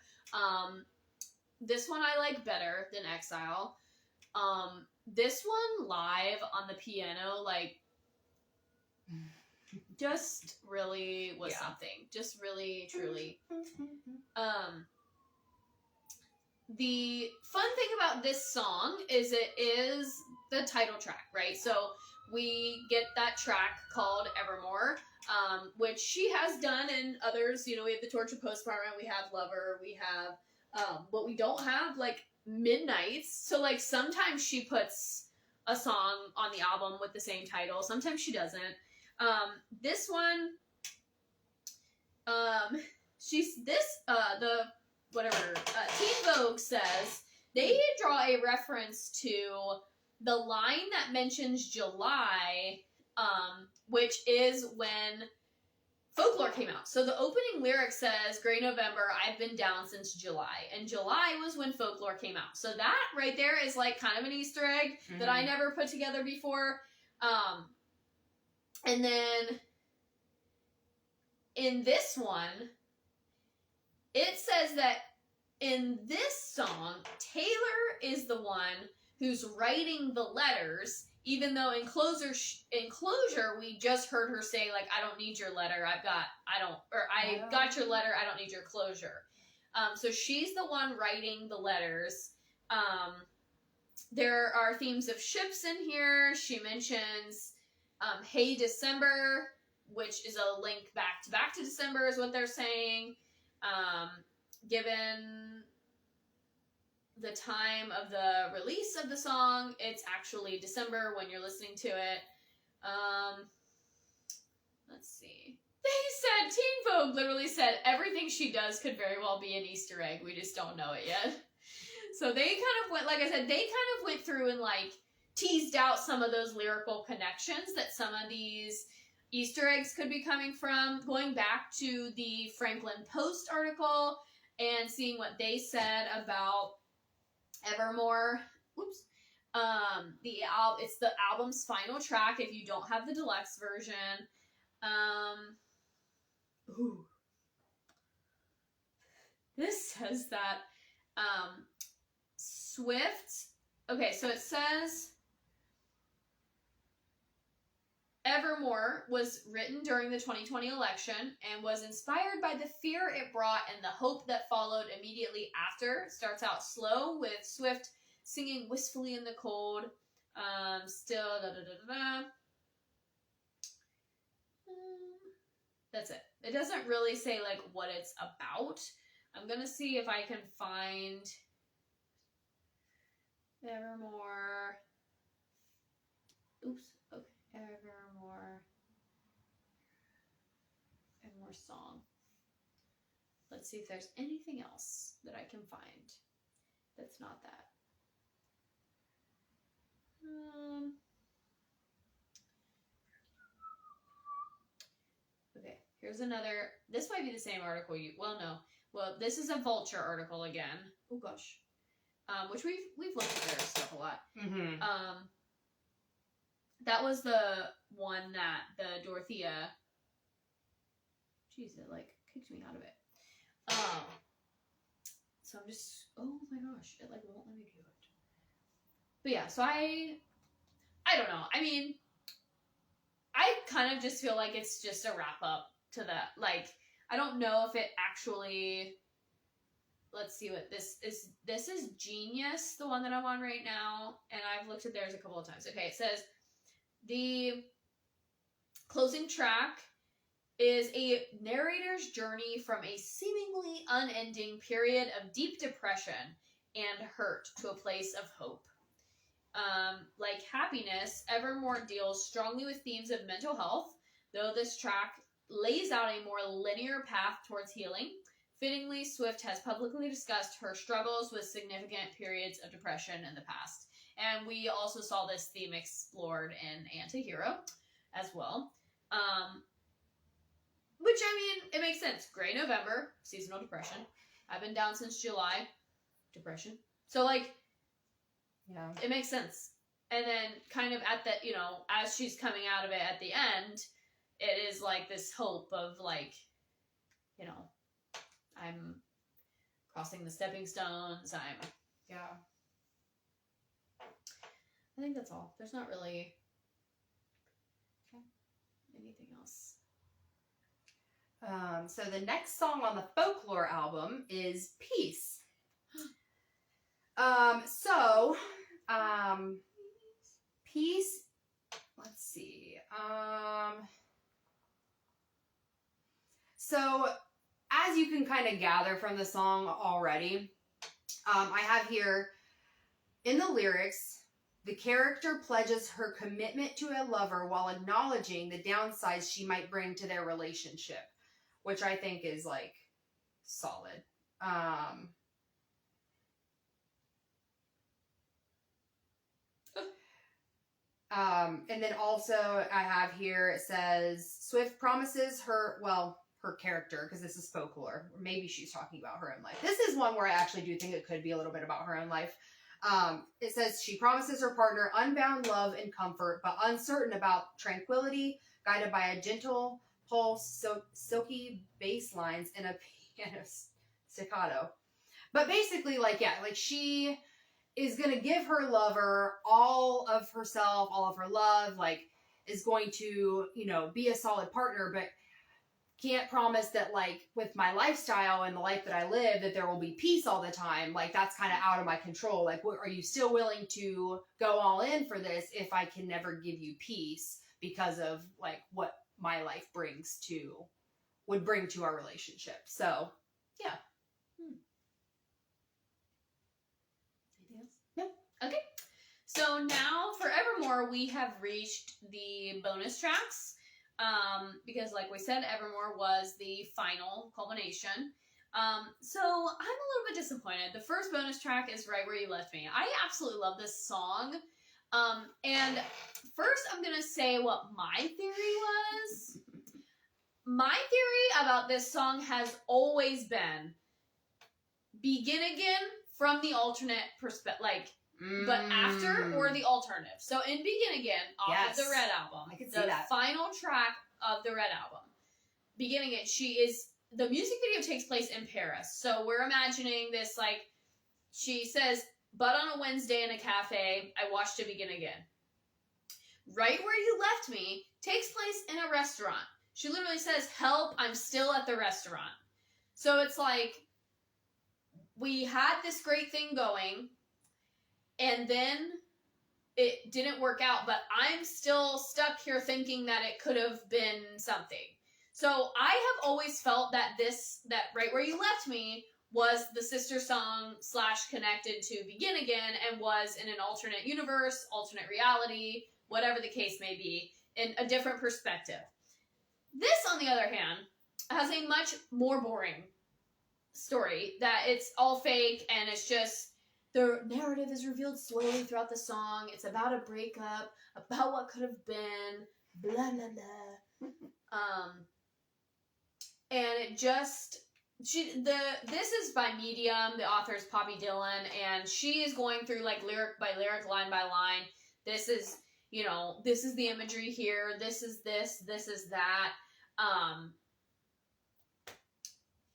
This one I like better than Exile. This one live on the piano, like, just really was something. Just really, truly. The fun thing about this song is it is the title track, right? So we get that track called Evermore, which she has done in others. You know, we have the Torture Postpartum, we have Lover, we have, but we don't have, like, Midnights. So, like, sometimes she puts a song on the album with the same title. Sometimes she doesn't. This one, Teen Vogue says they draw a reference to the line that mentions July, which is when Folklore came out. So the opening lyric says, Gray November, I've been down since July. And July was when Folklore came out. So that right there is like kind of an Easter egg that I never put together before. And then in this one, it says that in this song, Taylor is the one who's writing the letters, even though in Closure, we just heard her say, like, I don't need your letter, I got your letter, I don't need your closure. So she's the one writing the letters. There are themes of ships in here. She mentions Hey December, which is a link back to December is what they're saying. Given the time of the release of the song, it's actually December when you're listening to it. Let's see. They said, Teen Vogue literally said, everything she does could very well be an Easter egg. We just don't know it yet. So they kind of went, like I said, they kind of went through and like teased out some of those lyrical connections that some of these Easter eggs could be coming from, going back to the Franklin Post article and seeing what they said about Evermore. Oops. It's the album's final track if you don't have the deluxe version. Ooh. This says that Swift. Okay, so it says Evermore was written during the 2020 election and was inspired by the fear it brought and the hope that followed immediately after. It starts out slow with Swift singing wistfully in the cold. Still, da da da da da. That's it. It doesn't really say like what it's about. I'm gonna see if I can find Evermore. Oops. Okay. Evermore song. Let's see if there's anything else that I can find that's not that. Okay, here's another. This might be the same article. This is a Vulture article again. Oh gosh, which we've looked at their stuff a lot. Mm-hmm. That was the one that the Dorothea. Jeez, it like kicked me out of it. So I'm just. Oh my gosh, it like won't let me do it. But yeah, so I don't know. I mean, I kind of just feel like it's just a wrap up to that. Like, I don't know if it actually. Let's see what this is. This is Genius, the one that I'm on right now, and I've looked at theirs a couple of times. Okay, it says the closing track is a narrator's journey from a seemingly unending period of deep depression and hurt to a place of hope. Like Happiness, Evermore deals strongly with themes of mental health, though this track lays out a more linear path towards healing. Fittingly, Swift has publicly discussed her struggles with significant periods of depression in the past. And we also saw this theme explored in Antihero as well. Which, I mean, it makes sense. Gray November, seasonal depression. I've been down since July. Depression. So, like, yeah, it makes sense. And then kind of at the, as she's coming out of it at the end, it is like this hope of like, I'm crossing the stepping stones. Yeah. I think that's all. There's not really anything else. So the next song on the Folklore album is Peace. Peace, let's see. So as you can kind of gather from the song already, I have here in the lyrics, the character pledges her commitment to a lover while acknowledging the downsides she might bring to their relationship, which I think is like solid. And then also I have here, it says Swift promises her character, because this is folklore, or maybe she's talking about her own life. This is one where I actually do think it could be a little bit about her own life. It says she promises her partner unbound love and comfort, but uncertain about tranquility, guided by a gentle pulse, silky bass lines, and a piano staccato. But basically, she is going to give her lover all of herself, all of her love, is going to, be a solid partner, but can't promise that, with my lifestyle and the life that I live, that there will be peace all the time. That's kind of out of my control. Are you still willing to go all in for this if I can never give you peace because of, what my life would bring to our relationship? So, yeah. Evermore, we have reached the bonus tracks. Because like we said, Evermore was the final culmination. So I'm a little bit disappointed. The first bonus track is Right Where You Left Me. I absolutely love this song. And first I'm gonna say what my theory was. My theory about this song has always been begin again from the alternate perspective, like, but after or the alternative. So in Begin Again, off of the Red album, I could see that. Final track of the Red album, Begin Again, the music video takes place in Paris. So we're imagining this, like, she says, but on a Wednesday in a cafe, I watched it begin again. Right Where You Left Me takes place in a restaurant. She literally says, help, I'm still at the restaurant. So it's like, we had this great thing going, and then it didn't work out, but I'm still stuck here thinking that it could have been something. So I have always felt that that Right Where You Left Me was the sister song / connected to Begin Again and was in an alternate universe, alternate reality, whatever the case may be, in a different perspective. This, on the other hand, has a much more boring story, that it's all fake and it's just the narrative is revealed slowly throughout the song. It's about a breakup, about what could have been, blah blah blah. And it just this is by Medium. The author is Poppy Dillon, and she is going through like lyric by lyric, line by line. This is, you know, this is the imagery here. This is this. This is that.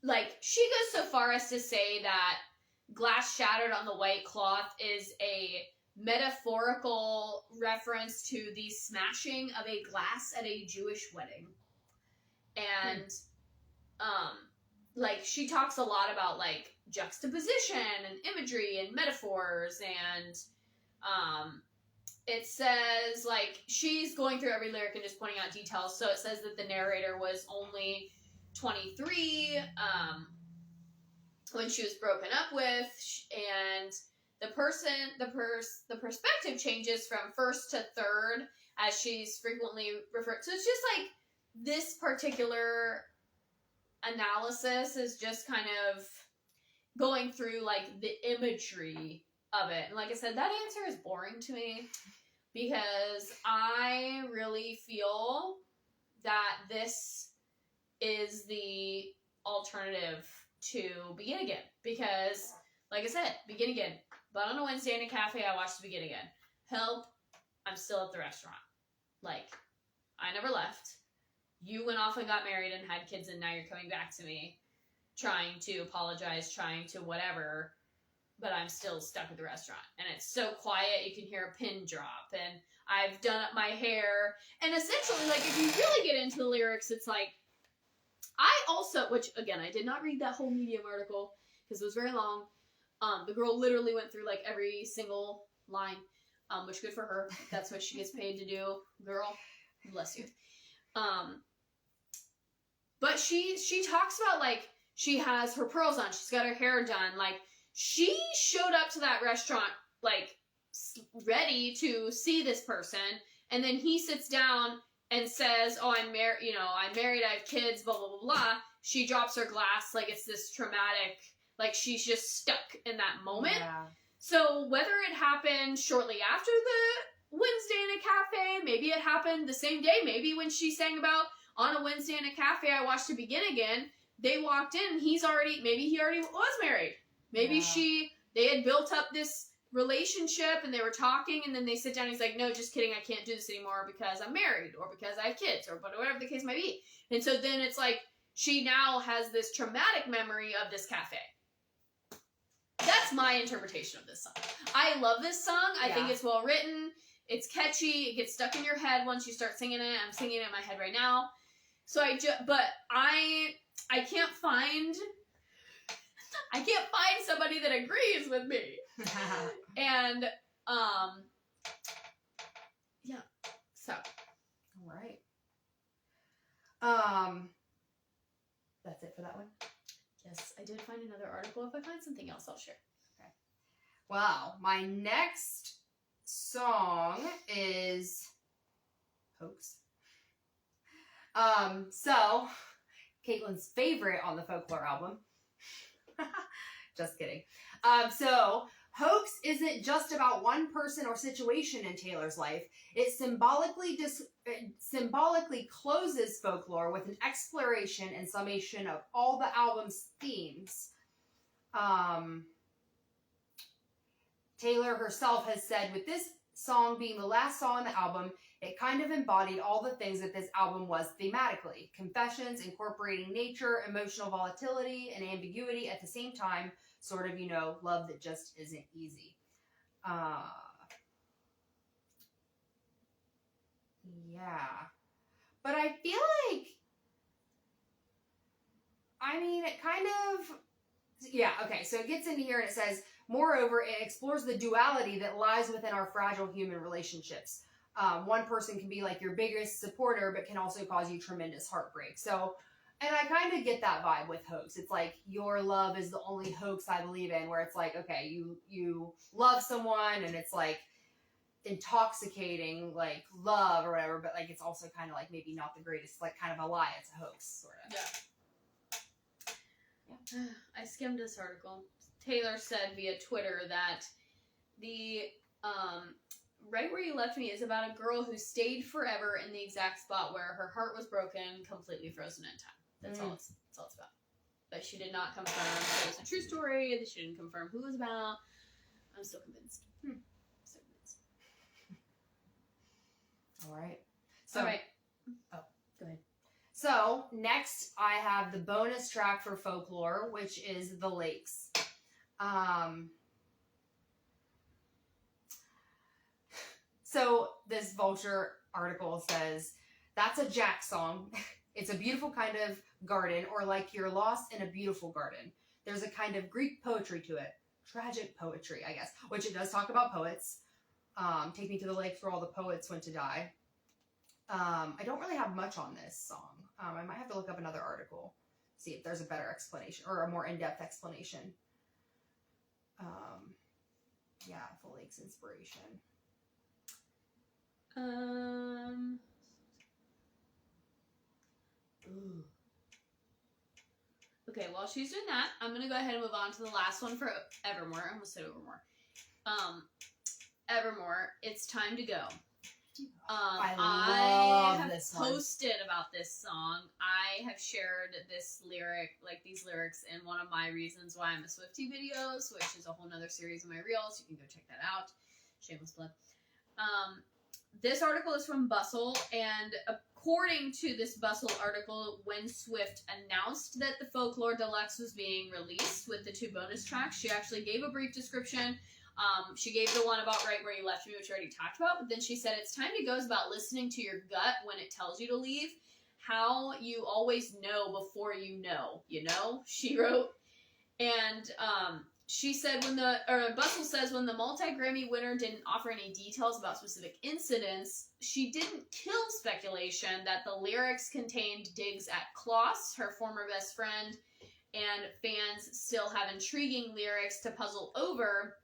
Like, she goes so far as to say that glass shattered on the white cloth is a metaphorical reference to the smashing of a glass at a Jewish wedding. And, like, she talks a lot about, like, juxtaposition and imagery and metaphors, and, it says, like, she's going through every lyric and just pointing out details. So it says that the narrator was only 23 when she was broken up with, and the perspective changes from first to third as she's frequently referred. So it's just like this particular analysis is just kind of going through like the imagery of it. And like I said, that answer is boring to me because I really feel that this is the alternative to Begin Again. Because, like I said, Begin Again. But on a Wednesday in a cafe, I watched Begin Again. Help, I'm still at the restaurant. Like, I never left. You went off and got married and had kids, and now you're coming back to me trying to apologize, trying to whatever, but I'm still stuck at the restaurant. And it's so quiet, you can hear a pin drop, and I've done up my hair. And essentially, like, if you really get into the lyrics, it's like, I also, which, again, I did not read that whole Medium article, because it was very long. The girl literally went through, like, every single line, which good for her. That's what she gets paid to do. Girl, bless you. But she talks about, like, she has her pearls on, she's got her hair done, like, she showed up to that restaurant, like, ready to see this person, and then he sits down and says, oh, I'm married, I have kids, blah, blah, blah, blah. She drops her glass, like, it's this traumatic, like, she's just stuck in that moment. Yeah. So whether it happened shortly after the Wednesday in a cafe, maybe it happened the same day, maybe when she sang about on a Wednesday in a cafe, I watched it begin again, they walked in, and maybe he already was married. Maybe they had built up this relationship and they were talking, and then they sit down and he's like, no, just kidding, I can't do this anymore because I'm married or because I have kids or whatever the case might be. And so then it's like she now has this traumatic memory of this cafe. That's my interpretation of this song. I love this song. I think it's well written. It's catchy. It gets stuck in your head once you start singing it. I'm singing it in my head right now. So I can't find somebody that agrees with me. And, yeah, so. All right. That's it for that one? Yes, I did find another article. If I find something else, I'll share. Okay. Wow. My next song is Hoax. So Caitlin's favorite on the Folklore album. Just kidding. So Hoax isn't just about one person or situation in Taylor's life. It symbolically closes Folklore with an exploration and summation of all the album's themes. Taylor herself has said, with this song being the last song on the album, it kind of embodied all the things that this album was thematically. Confessions, incorporating nature, emotional volatility, and ambiguity at the same time. Sort of, love that just isn't easy. Yeah. But I feel like, it kind of, yeah, okay, so it gets into here and it says, moreover, it explores the duality that lies within our fragile human relationships. One person can be like your biggest supporter, but can also cause you tremendous heartbreak. So, and I kind of get that vibe with Hoax. It's like, your love is the only hoax I believe in, where it's like, okay, you love someone and it's like intoxicating, like love or whatever, but like it's also kind of like maybe not the greatest, like kind of a lie. It's a hoax, sort of. Yeah. I skimmed this article. Taylor said via Twitter that the Right Where You Left Me is about a girl who stayed forever in the exact spot where her heart was broken, completely frozen in time. That's all it's about. But she did not confirm if it was a true story. She didn't confirm who it was about. I'm still convinced. So convinced. All right. All right. Oh, go ahead. So next I have the bonus track for Folklore, which is The Lakes. So this Vulture article says, that's a Jack song. It's a beautiful kind of garden, or like you're lost in a beautiful garden. There's a kind of Greek poetry to it. Tragic poetry, I guess, which it does talk about poets. Take Me to the Lakes Where All the Poets Went to Die. I don't really have much on this song. I might have to look up another article, see if there's a better explanation, or a more in-depth explanation. Yeah, the Lakes inspiration. Ooh. Okay, while she's doing that, I'm going to go ahead and move on to the last one for Evermore. I almost said Evermore. Evermore, It's Time to Go. I love this one. Posted about this song. I have shared this lyric, like these lyrics, in one of my reasons why I'm a Swiftea videos, which is a whole nother series of my reels. You can go check that out. Shameless plug. This article is from Bustle, and according to this Bustle article, when Swift announced that the Folklore Deluxe was being released with the 2 bonus tracks, she actually gave a brief description. She gave the one about Right Where You Left Me, which we already talked about, but then she said it's time to go is about listening to your gut when it tells you to leave. How you always know before you know, she wrote. And she said Bustle says when the multi-Grammy winner didn't offer any details about specific incidents, she didn't kill speculation that the lyrics contained digs at Klaus, her former best friend, and fans still have intriguing lyrics to puzzle over,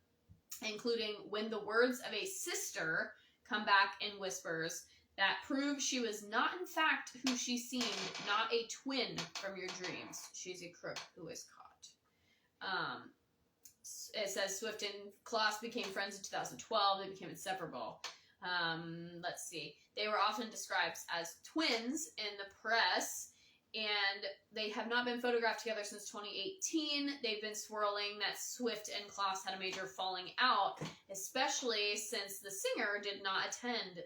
including when the words of a sister come back in whispers that prove she was not in fact who she seemed, not a twin from your dreams. She's a crook who is caught. It says Swift and Klaus became friends in 2012. They became inseparable. Let's see. They were often described as twins in the press, and they have not been photographed together since 2018. They've been swirling that Swift and Klaus had a major falling out, especially since the singer did not attend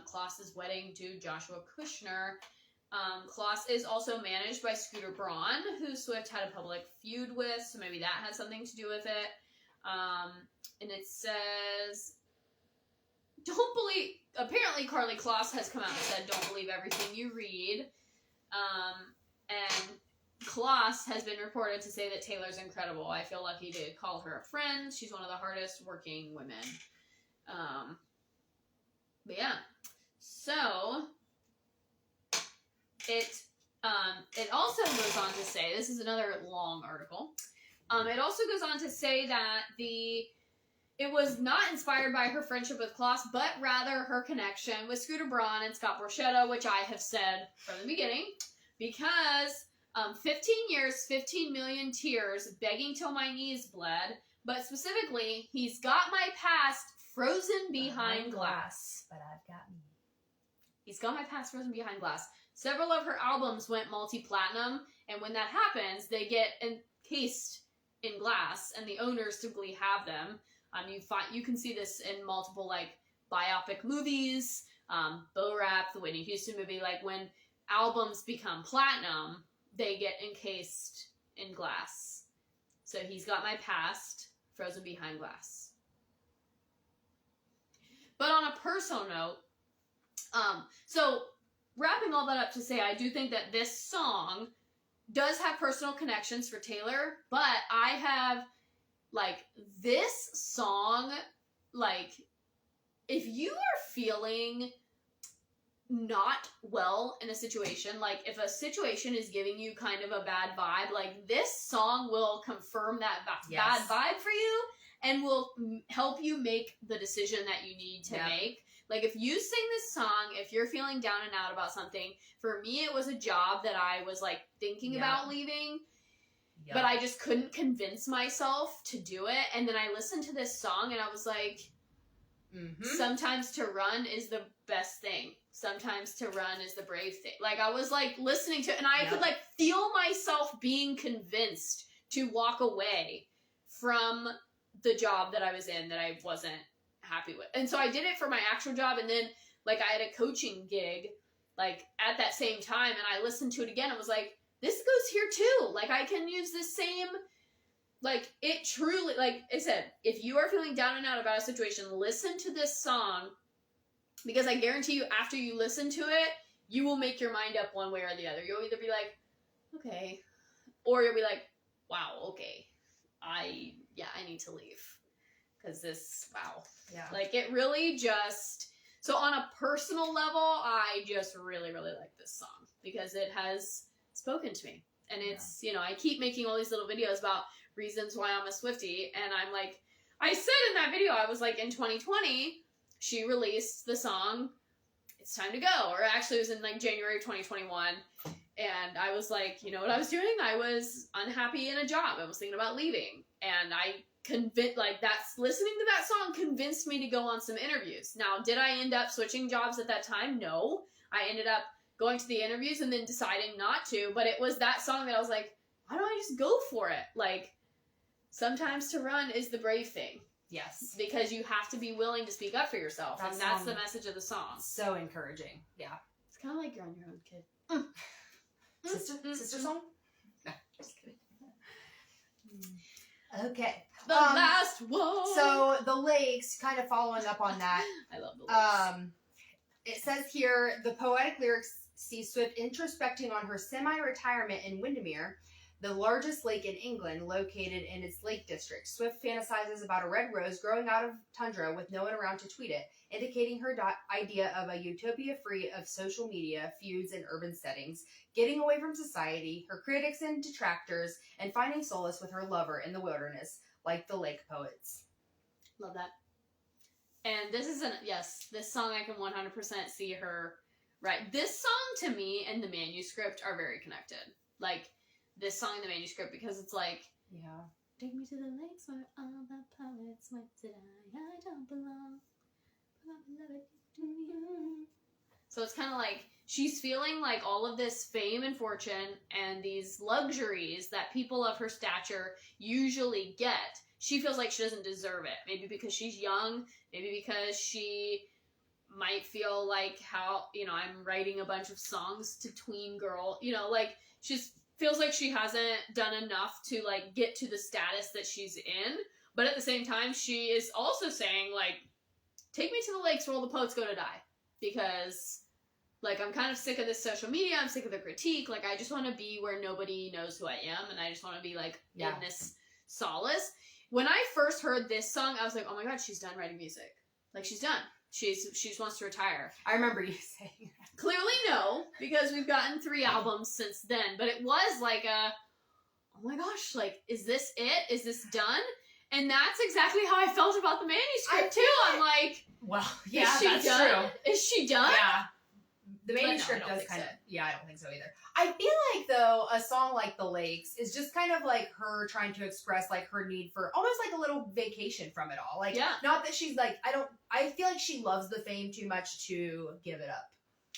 Klaus's wedding to Joshua Kushner. Klaus is also managed by Scooter Braun, who Swift had a public feud with, so maybe that had something to do with it. And it says, apparently Carly Klaus has come out and said, don't believe everything you read. And Klaus has been reported to say that Taylor's incredible. I feel lucky to call her a friend. She's one of the hardest working women. But yeah. So it also goes on to say, this is another long article. It also goes on to say that it was not inspired by her friendship with Klaus, but rather her connection with Scooter Braun and Scott Borchetta, which I have said from the beginning, because 15 years, 15 million tears, begging till my knees bled, but specifically, he's got my past frozen behind glass. But I've got me. He's got my past frozen behind glass. Several of her albums went multi-platinum, and when that happens, they get encased in glass, and the owners typically have them. You can see this in multiple like biopic movies, Bo Rap, the Whitney Houston movie. Like when albums become platinum, they get encased in glass. So he's got my past frozen behind glass. But on a personal note, so wrapping all that up to say, I do think that this song does have personal connections for Taylor, but I have, like, this song, like, if you are feeling not well in a situation, like, if a situation is giving you kind of a bad vibe, like, this song will confirm that bad vibe for you and will help you make the decision that you need to make. Like, if you sing this song, if you're feeling down and out about something, for me, it was a job that I was, like, thinking about leaving, but I just couldn't convince myself to do it. And then I listened to this song, and I was like, sometimes to run is the best thing. Sometimes to run is the brave thing. Like, I was, like, listening to it, and I could, like, feel myself being convinced to walk away from the job that I was in that I wasn't happy with. And so I did it for my actual job, and then like I had a coaching gig like at that same time, and I listened to it again and was like, this goes here too. Like I can use this same, like it truly, like I said, if you are feeling down and out about a situation, listen to this song, because I guarantee you after you listen to it, you will make your mind up one way or the other. You'll either be like, okay, or you'll be like, wow, okay, I need to leave. Because this, like it really just, so on a personal level, I just really, really like this song because it has spoken to me. And it's, you know, I keep making all these little videos about reasons why I'm a Swiftie. And I'm like, I said in that video, I was like, in 2020, she released the song, It's Time to Go. Or actually it was in like January 2021. And I was like, you know what I was doing? I was unhappy in a job. I was thinking about leaving. And I listening to that song convinced me to go on some interviews. Now, did I end up switching jobs at that time? No. I ended up going to the interviews and then deciding not to, but it was that song that I was like, why don't I just go for it? Like, sometimes to run is the brave thing. Yes. Because you have to be willing to speak up for yourself, and that's the message of the song. So encouraging. Yeah. It's kind of like you're on your own, kid. Sister song? No, just kidding. Okay. The last one. So the lakes, kind of following up on that. I love the lakes. It says here, the poetic lyrics see Swift introspecting on her semi-retirement in Windermere, the largest lake in England, located in its Lake District. Swift fantasizes about a red rose growing out of tundra with no one around to tweet it, indicating her idea of a utopia free of social media, feuds, and urban settings, getting away from society, her critics and detractors, and finding solace with her lover in the wilderness, like the lake poets. Love that. And this song I can 100% see her right. This song to me and the manuscript are very connected. Like, this song and the manuscript, because it's like, take me to the lakes where all the poets went to die. I don't belong. So it's kind of like she's feeling like all of this fame and fortune and these luxuries that people of her stature usually get. She feels like she doesn't deserve it. Maybe because she's young. Maybe because she might feel like how, I'm writing a bunch of songs to tween girl. Like she feels like she hasn't done enough to like get to the status that she's in. But at the same time, she is also saying like, take me to the lakes where all the poets go to die. Because, like, I'm kind of sick of this social media. I'm sick of the critique. Like, I just want to be where nobody knows who I am. And I just want to be, like, in this solace. When I first heard this song, I was like, oh my god, she's done writing music. Like, she's done. She just wants to retire. I remember you saying that. Clearly no, because we've gotten 3 albums since then. But it was like oh my gosh, like, is this it? Is this done? And that's exactly how I felt about the manuscript too. I'm like, well, yeah, is she that's done? true. Is she done? Yeah. The But no, manuscript I don't does think kind of, so. yeah, I don't think so either. I feel like, though, a song like The Lakes is just kind of like her trying to express like her need for almost like a little vacation from it all. Like, Yeah. not that she's like, I feel like she loves the fame too much to give it up.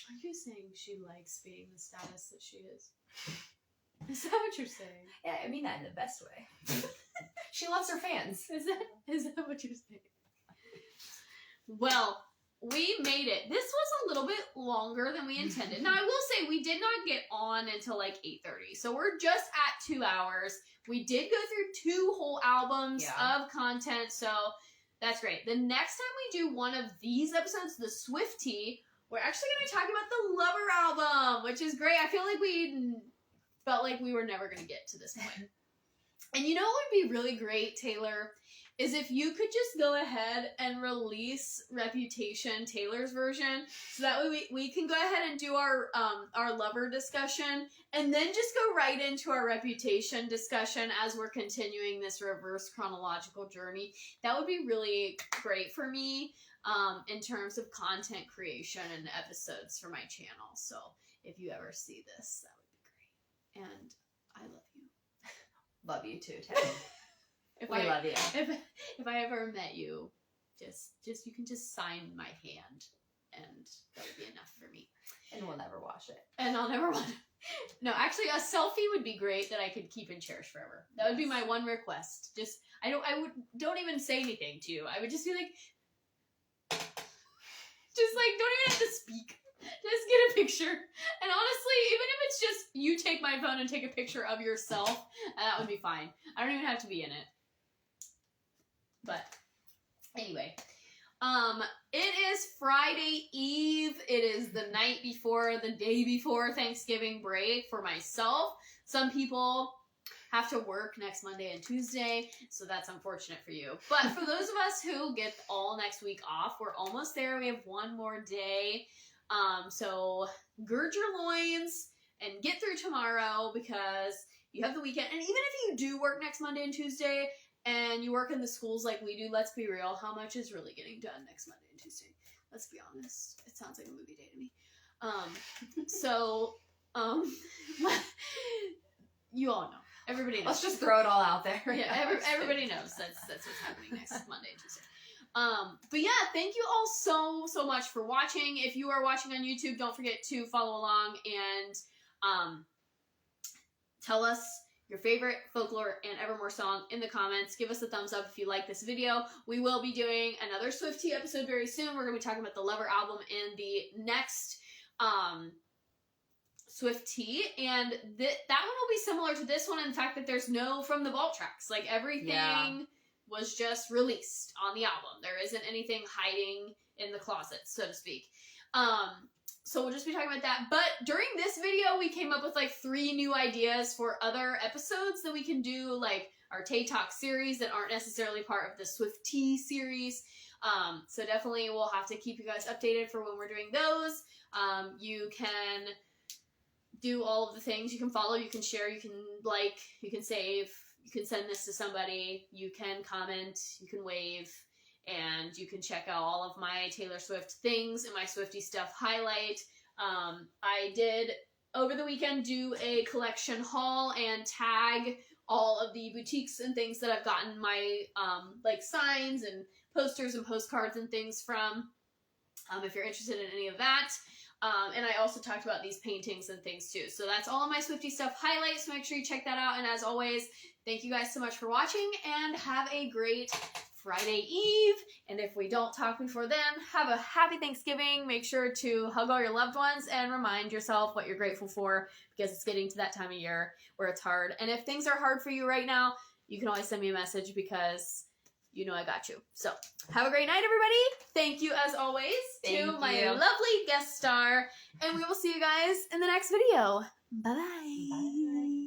Are you saying she likes being the status that she is? Is that what you're saying? Yeah, I mean that in the best way. She loves her fans. Is that what you're saying? Well, we made it. This was a little bit longer than we intended. Now, I will say we did not get on until like 8:30. So we're just at 2 hours. We did go through 2 whole albums of content. So that's great. The next time we do one of these episodes, the Swiftea, we're actually going to talk about the Lover album, which is great. I feel like we felt like we were never going to get to this point. And you know what would be really great, Taylor, is if you could just go ahead and release Reputation, Taylor's version, so that way we can go ahead and do our Lover discussion, and then just go right into our Reputation discussion as we're continuing this reverse chronological journey. That would be really great for me in terms of content creation and episodes for my channel. So if you ever see this, that would be great. And I love you. Love you too, Teddy. We love you. If I ever met you, just you can just sign my hand, and that would be enough for me. And we'll never wash it. And I'll never want. No, actually, a selfie would be great that I could keep and cherish forever. That would be my one request. Just don't even say anything to you. I would just be like, don't even have to speak. Just get a picture. And honestly, even if it's just you take my phone and take a picture of yourself, that would be fine. I don't even have to be in it. But anyway, it is Friday Eve. It is the night before, the day before Thanksgiving break for myself. Some people have to work next Monday and Tuesday, so that's unfortunate for you. But for those of us who get all next week off, we're almost there. We have one more day. So gird your loins and get through tomorrow because you have the weekend. And even if you do work next Monday and Tuesday and you work in the schools like we do, let's be real, how much is really getting done next Monday and Tuesday? Let's be honest. It sounds like a movie day to me. You all know. Everybody knows. Let's just throw it all out there. Yeah, everybody knows that's what's happening next Monday and Tuesday. But yeah, thank you all so much for watching. If you are watching on YouTube, don't forget to follow along and tell us your favorite folklore and evermore song in the comments. Give us a thumbs up if you like this video. We will be doing another Swiftea episode very soon. We're going to be talking about the Lover album in the next Swiftea, and that one will be similar to this one in the fact that there's no from the vault tracks. Like everything was just released on the album. There isn't anything hiding in the closet, so to speak. So we'll just be talking about that. But during this video, we came up with like 3 new ideas for other episodes that we can do, like our Tay Talk series that aren't necessarily part of the Swiftea series. So definitely we'll have to keep you guys updated for when we're doing those. You can do all of the things. You can follow, you can share, you can like, you can save, you can send this to somebody, you can comment, you can wave, and you can check out all of my Taylor Swift things and my Swiftie stuff highlight. I did, over the weekend, do a collection haul and tag all of the boutiques and things that I've gotten my, like, signs and posters and postcards and things from, if you're interested in any of that. And I also talked about these paintings and things too. So that's all of my Swiftie stuff highlights, so make sure you check that out. And as always, thank you guys so much for watching, and have a great Friday Eve. And if we don't talk before then, have a happy Thanksgiving. Make sure to hug all your loved ones and remind yourself what you're grateful for, because it's getting to that time of year where it's hard. And if things are hard for you right now, you can always send me a message, because you know I got you. So have a great night, everybody. Thank you as always to my lovely guest star, and we will see you guys in the next video. Bye-bye. Bye.